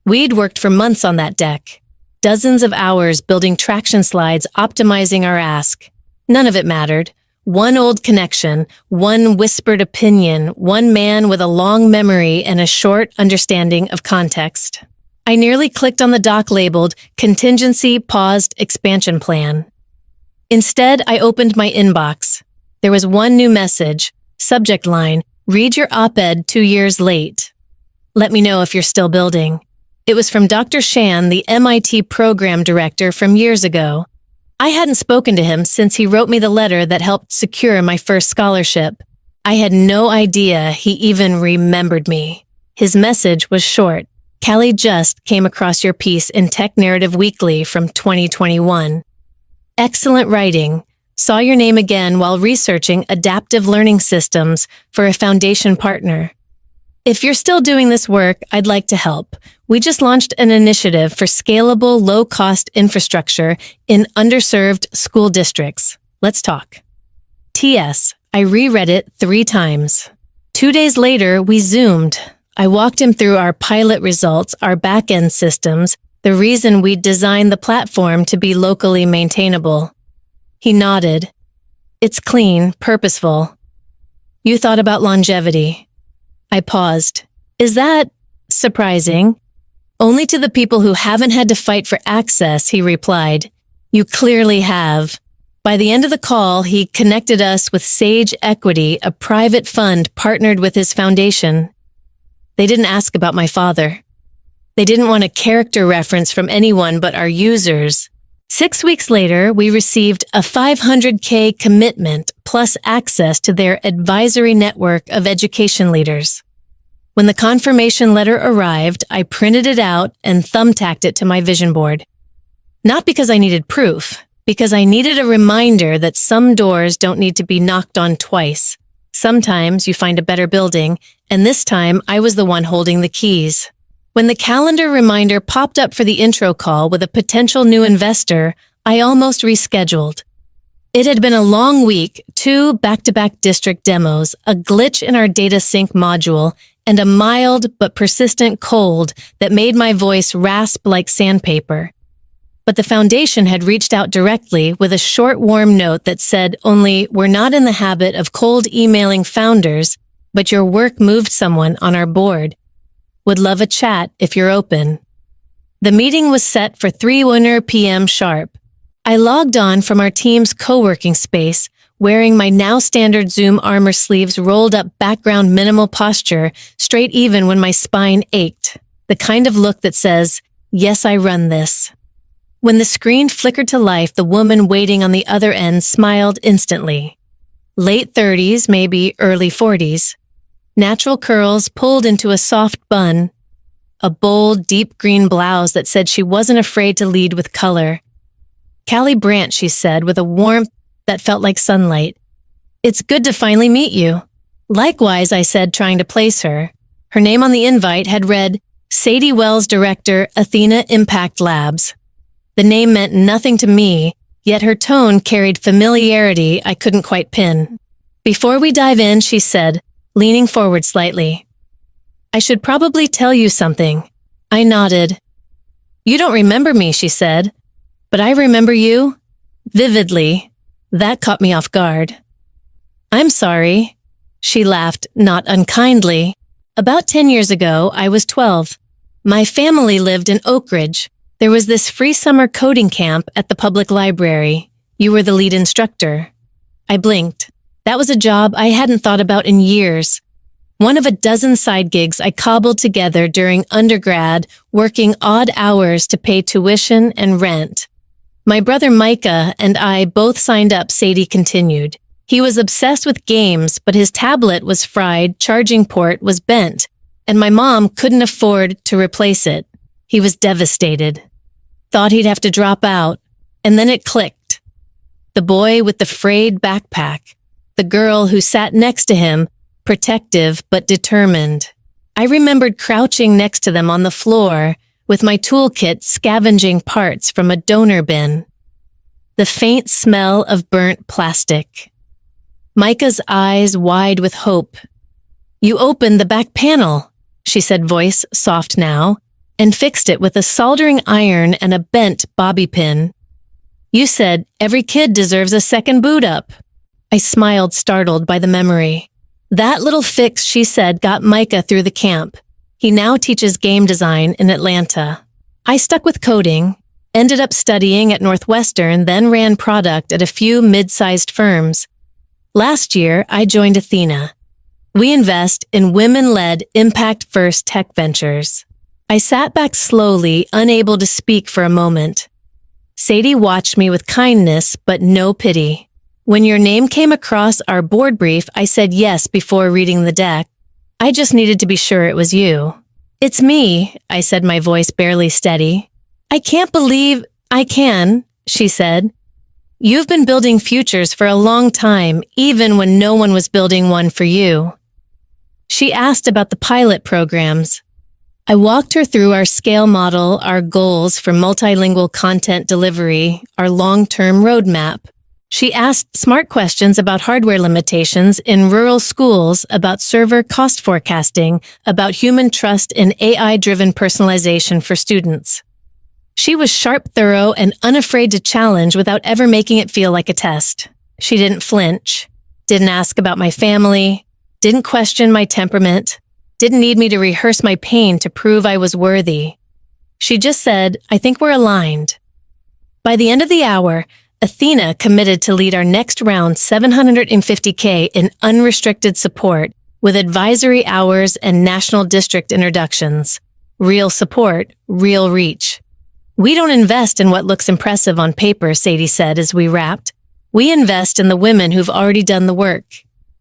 We'd worked for months on that deck, dozens of hours building traction slides optimizing our ask. None of it mattered. One old connection, one whispered opinion, one man with a long memory and a short understanding of context. I nearly clicked on the doc labeled Contingency Paused Expansion Plan. Instead, I opened my inbox. There was one new message, subject line, "Read your op-ed 2 years late. Let me know if you're still building." It was from Dr. Shan, the MIT program director from years ago. I hadn't spoken to him since he wrote me the letter that helped secure my first scholarship. I had no idea he even remembered me. His message was short. "Callie just came across your piece in Tech Narrative Weekly from 2021. Excellent writing. Saw your name again while researching adaptive learning systems for a foundation partner. If you're still doing this work, I'd like to help. We just launched an initiative for scalable, low-cost infrastructure in underserved school districts. Let's talk." T.S. I reread it 3 times. 2 days later, we Zoomed. I walked him through our pilot results, our back-end systems, the reason we designed the platform to be locally maintainable. He nodded. "It's clean, purposeful. You thought about longevity." I paused. "Is that surprising?" "Only to the people who haven't had to fight for access," he replied. "You clearly have." By the end of the call, he connected us with Sage Equity, a private fund partnered with his foundation. They didn't ask about my father. They didn't want a character reference from anyone but our users. 6 weeks later, we received a $500K commitment plus access to their advisory network of education leaders. When the confirmation letter arrived, I printed it out and thumbtacked it to my vision board. Not because I needed proof, because I needed a reminder that some doors don't need to be knocked on twice. Sometimes you find a better building, and this time I was the one holding the keys. When the calendar reminder popped up for the intro call with a potential new investor, I almost rescheduled. It had been a long week, 2 back-to-back district demos, a glitch in our data sync module, and a mild but persistent cold that made my voice rasp like sandpaper. But the foundation had reached out directly with a short, warm note that said only, "We're not in the habit of cold emailing founders, but your work moved someone on our board. Would love a chat if you're open." The meeting was set for 3:00 p.m. sharp. I logged on from our team's co-working space, wearing my now standard Zoom armor sleeves rolled up background minimal posture, straight even when my spine ached. The kind of look that says, "Yes, I run this." When the screen flickered to life, the woman waiting on the other end smiled instantly. Late 30s, maybe early 40s. Natural curls pulled into a soft bun. A bold, deep green blouse that said she wasn't afraid to lead with color. "Callie Brandt," she said, with a warmth that felt like sunlight. "It's good to finally meet you." "Likewise," I said, trying to place her. Her name on the invite had read, Sadie Wells Director, Athena Impact Labs. The name meant nothing to me, yet her tone carried familiarity I couldn't quite pin. "Before we dive in," she said, leaning forward slightly, "I should probably tell you something." I nodded. "You don't remember me," she said, "but I remember you vividly." That caught me off guard. "I'm sorry." She laughed, not unkindly. "About 10 years ago, I was 12. My family lived in Oak Ridge. There was this free summer coding camp at the public library. You were the lead instructor." I blinked. That was a job I hadn't thought about in years. One of a dozen side gigs I cobbled together during undergrad, working odd hours to pay tuition and rent. "My brother Micah and I both signed up," Sadie continued. "He was obsessed with games, but his tablet was fried, charging port was bent, and my mom couldn't afford to replace it. He was devastated. Thought he'd have to drop out, and then it clicked. The boy with the frayed backpack. The girl who sat next to him, protective but determined. I remembered crouching next to them on the floor, with my toolkit scavenging parts from a donor bin. The faint smell of burnt plastic. Micah's eyes wide with hope. "You opened the back panel," she said, voice soft now, and fixed it with a soldering iron and a bent bobby pin. You said every kid deserves a second boot up. I smiled, startled by the memory. That little fix, she said, got Micah through the camp. He now teaches game design in Atlanta. I stuck with coding, ended up studying at Northwestern, then ran product at a few mid-sized firms. Last year, I joined Athena. We invest in women-led, impact-first tech ventures. I sat back slowly, unable to speak for a moment. Sadie watched me with kindness, but no pity. When your name came across our board brief, I said yes before reading the deck. I just needed to be sure it was you. It's me, I said, my voice barely steady. I can't believe I can, she said. You've been building futures for a long time, even when no one was building one for you. She asked about the pilot programs. I walked her through our scale model, our goals for multilingual content delivery, our long-term roadmap. She asked smart questions about hardware limitations in rural schools, about server cost forecasting, about human trust in AI-driven personalization for students. She was sharp, thorough, and unafraid to challenge without ever making it feel like a test. She didn't flinch, didn't ask about my family, didn't question my temperament, didn't need me to rehearse my pain to prove I was worthy. She just said, I think we're aligned. By the end of the hour, Athena committed to lead our next round $750K in unrestricted support with advisory hours and national district introductions. Real support, real reach. We don't invest in what looks impressive on paper, Sadie said as we wrapped. We invest in the women who've already done the work.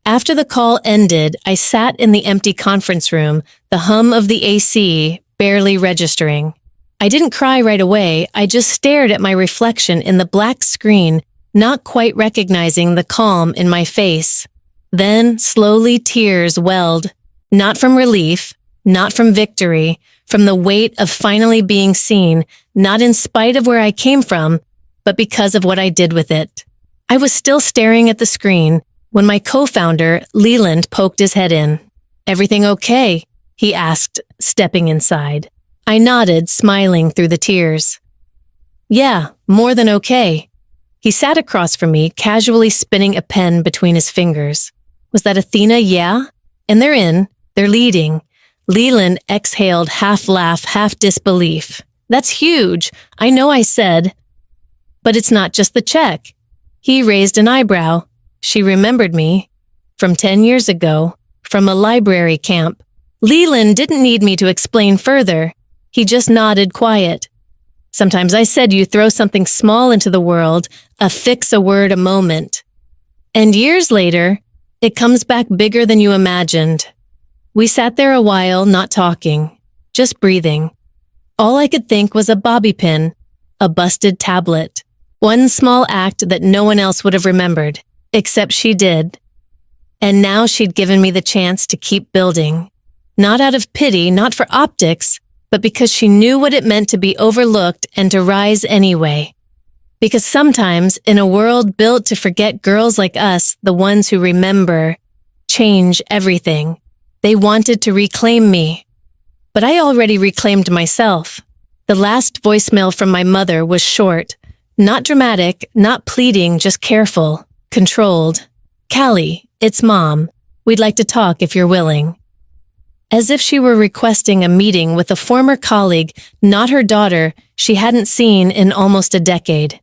After the call ended, I sat in the empty conference room, the hum of the AC barely registering. I didn't cry right away, I just stared at my reflection in the black screen, not quite recognizing the calm in my face. Then, slowly, tears welled, not from relief, not from victory, from the weight of finally being seen, not in spite of where I came from, but because of what I did with it. I was still staring at the screen when my co-founder, Leland, poked his head in. Everything okay? He asked, stepping inside. I nodded, smiling through the tears. Yeah, more than okay. He sat across from me, casually spinning a pen between his fingers. Was that Athena? Yeah? And they're in. They're leading. Leland exhaled, half laugh, half disbelief. That's huge. I know I said. But it's not just the check. He raised an eyebrow. She remembered me. From 10 years ago. From a library camp. Leland didn't need me to explain further. He just nodded quiet. Sometimes I said you throw something small into the world, affix a word a moment. And years later, it comes back bigger than you imagined. We sat there a while, not talking, just breathing. All I could think was a bobby pin, a busted tablet. One small act that no one else would have remembered, except she did. And now she'd given me the chance to keep building. Not out of pity, not for optics, but because she knew what it meant to be overlooked and to rise anyway. Because sometimes, in a world built to forget girls like us, the ones who remember, change everything, they wanted to reclaim me. But I already reclaimed myself. The last voicemail from my mother was short, not dramatic, not pleading, just careful, controlled. Callie, it's Mom. We'd like to talk if you're willing. As if she were requesting a meeting with a former colleague, not her daughter, she hadn't seen in almost a decade.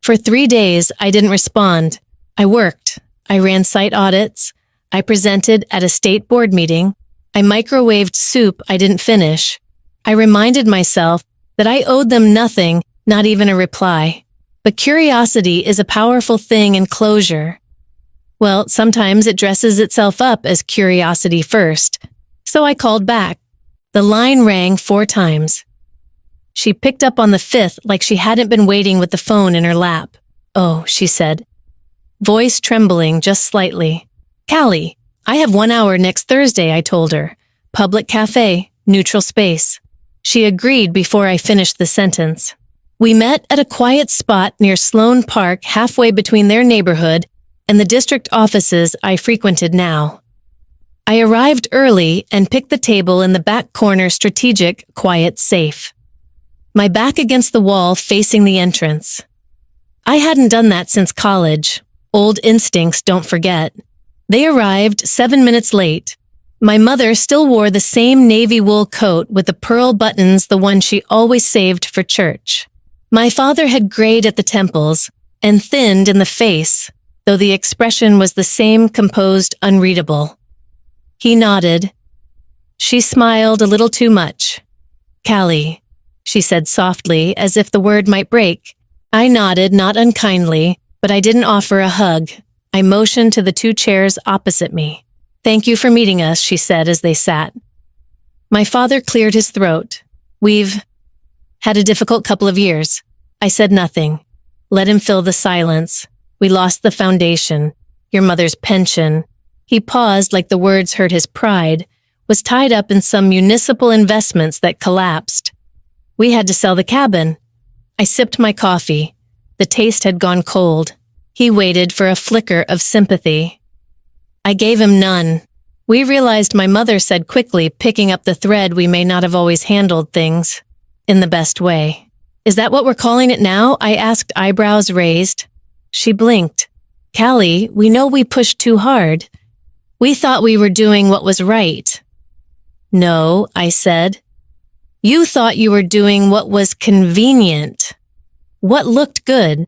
For 3 days, I didn't respond. I worked. I ran site audits. I presented at a state board meeting. I microwaved soup I didn't finish. I reminded myself that I owed them nothing, not even a reply. But curiosity is a powerful thing in closure. Well, sometimes it dresses itself up as curiosity first. So I called back. The line rang 4 times. She picked up on the 5th like she hadn't been waiting with the phone in her lap. Oh, she said, voice trembling just slightly. Callie, I have 1 hour next Thursday, I told her. Public cafe, neutral space. She agreed before I finished the sentence. We met at a quiet spot near Sloan Park, halfway between their neighborhood and the district offices I frequented now. I arrived early and picked the table in the back corner, strategic, quiet, safe. My back against the wall facing the entrance. I hadn't done that since college. Old instincts don't forget. They arrived 7 minutes late. My mother still wore the same navy wool coat with the pearl buttons, the one she always saved for church. My father had grayed at the temples and thinned in the face, though the expression was the same, composed, unreadable. He nodded. She smiled a little too much. "Callie," she said softly, as if the word might break. I nodded, not unkindly, but I didn't offer a hug. I motioned to the 2 chairs opposite me. "Thank you for meeting us," she said as they sat. My father cleared his throat. "We've had a difficult couple of years." I said nothing. Let him fill the silence. "We lost the foundation, your mother's pension." He paused like the words hurt his pride, was tied up in some municipal investments that collapsed. "We had to sell the cabin." I sipped my coffee. The taste had gone cold. He waited for a flicker of sympathy. I gave him none. "We realized," my mother said quickly, picking up the thread, "we may not have always handled things in the best way." "Is that what we're calling it now?" I asked, eyebrows raised. She blinked. "Callie, we know we pushed too hard. We thought we were doing what was right." "No," I said. "You thought you were doing what was convenient, what looked good.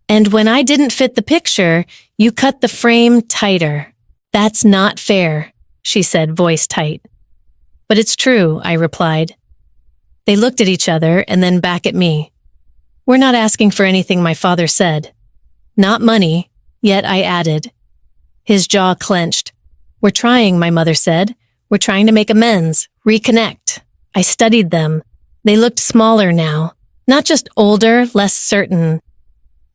And when I didn't fit the picture, you cut the frame tighter. That's not fair," she said, voice tight. "But it's true," I replied. They looked at each other and then back at me. "We're not asking for anything," my father said. "Not money," yet I added. His jaw clenched. "We're trying," my mother said. "We're trying to make amends, reconnect." I studied them. They looked smaller now, not just older, less certain.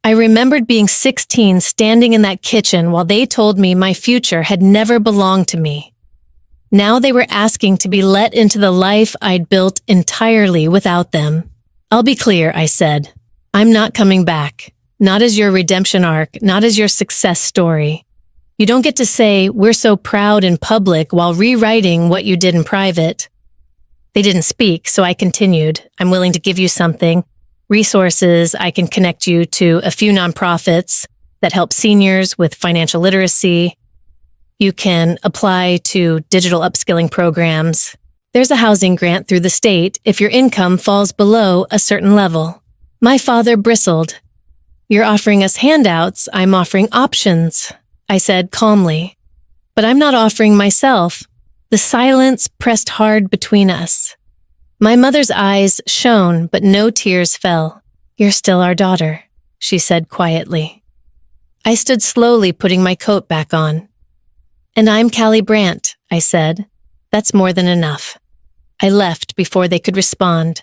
I remembered being 16, standing in that kitchen while they told me my future had never belonged to me. Now they were asking to be let into the life I'd built entirely without them. "I'll be clear," I said. "I'm not coming back. Not as your redemption arc, not as your success story. You don't get to say, 'We're so proud in public,' while rewriting what you did in private." They didn't speak, so I continued. "I'm willing to give you something. Resources. I can connect you to a few nonprofits that help seniors with financial literacy. You can apply to digital upskilling programs. There's a housing grant through the state if your income falls below a certain level." My father bristled. "You're offering us handouts. I'm offering options," I said calmly. "But I'm not offering myself." The silence pressed hard between us. My mother's eyes shone, but no tears fell. "You're still our daughter," she said quietly. I stood slowly, putting my coat back on. "And I'm Callie Brandt," I said. "That's more than enough." I left before they could respond.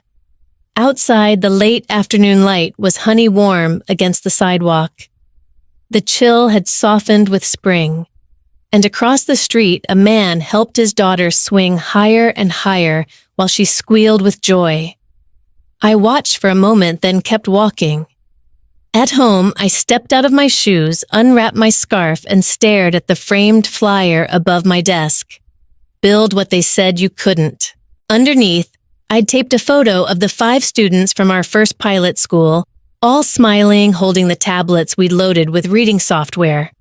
Outside, the late afternoon light was honey warm against the sidewalk. The chill had softened with spring. And across the street, a man helped his daughter swing higher and higher while she squealed with joy. I watched for a moment, then kept walking. At home, I stepped out of my shoes, unwrapped my scarf, and stared at the framed flyer above my desk. "Build what they said you couldn't." Underneath, I'd taped a photo of the 5 students from our first pilot school, all smiling, holding the tablets we'd loaded with reading software.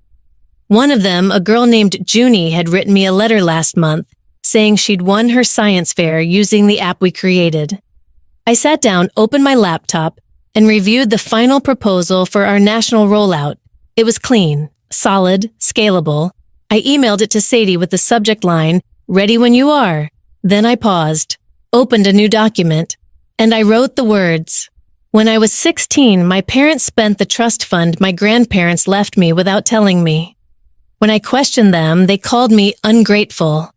One of them, a girl named Junie, had written me a letter last month, saying she'd won her science fair using the app we created. I sat down, opened my laptop, and reviewed the final proposal for our national rollout. It was clean, solid, scalable. I emailed it to Sadie with the subject line, "Ready when you are." Then I paused, opened a new document, and I wrote the words. "When I was 16, my parents spent the trust fund my grandparents left me without telling me. When I questioned them, they called me ungrateful.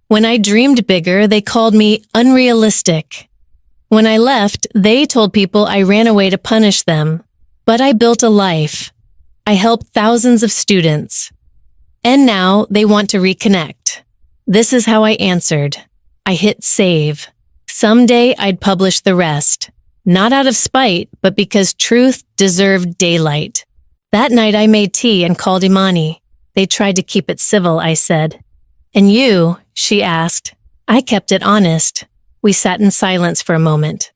When I dreamed bigger, they called me unrealistic. When I left, they told people I ran away to punish them. But I built a life. I helped thousands of students. And now they want to reconnect." This is how I answered. I hit save. Someday I'd publish the rest. Not out of spite, but because truth deserved daylight. That night I made tea and called Imani. They tried to keep it civil, I said. "And you?" she asked. I kept it honest. We sat in silence for a moment.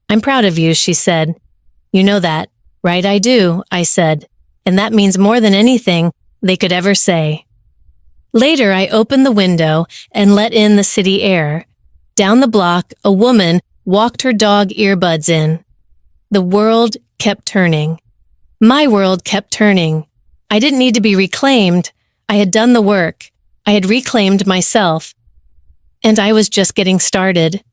"I'm proud of you," she said. "You know that, Right, I do, I said, and that means more than anything they could ever say. Later, I opened the window and let in the city air. Down the block, a woman walked her dog earbuds in. The world kept turning. My world kept turning. I didn't need to be reclaimed. I had done the work. I had reclaimed myself. And I was just getting started.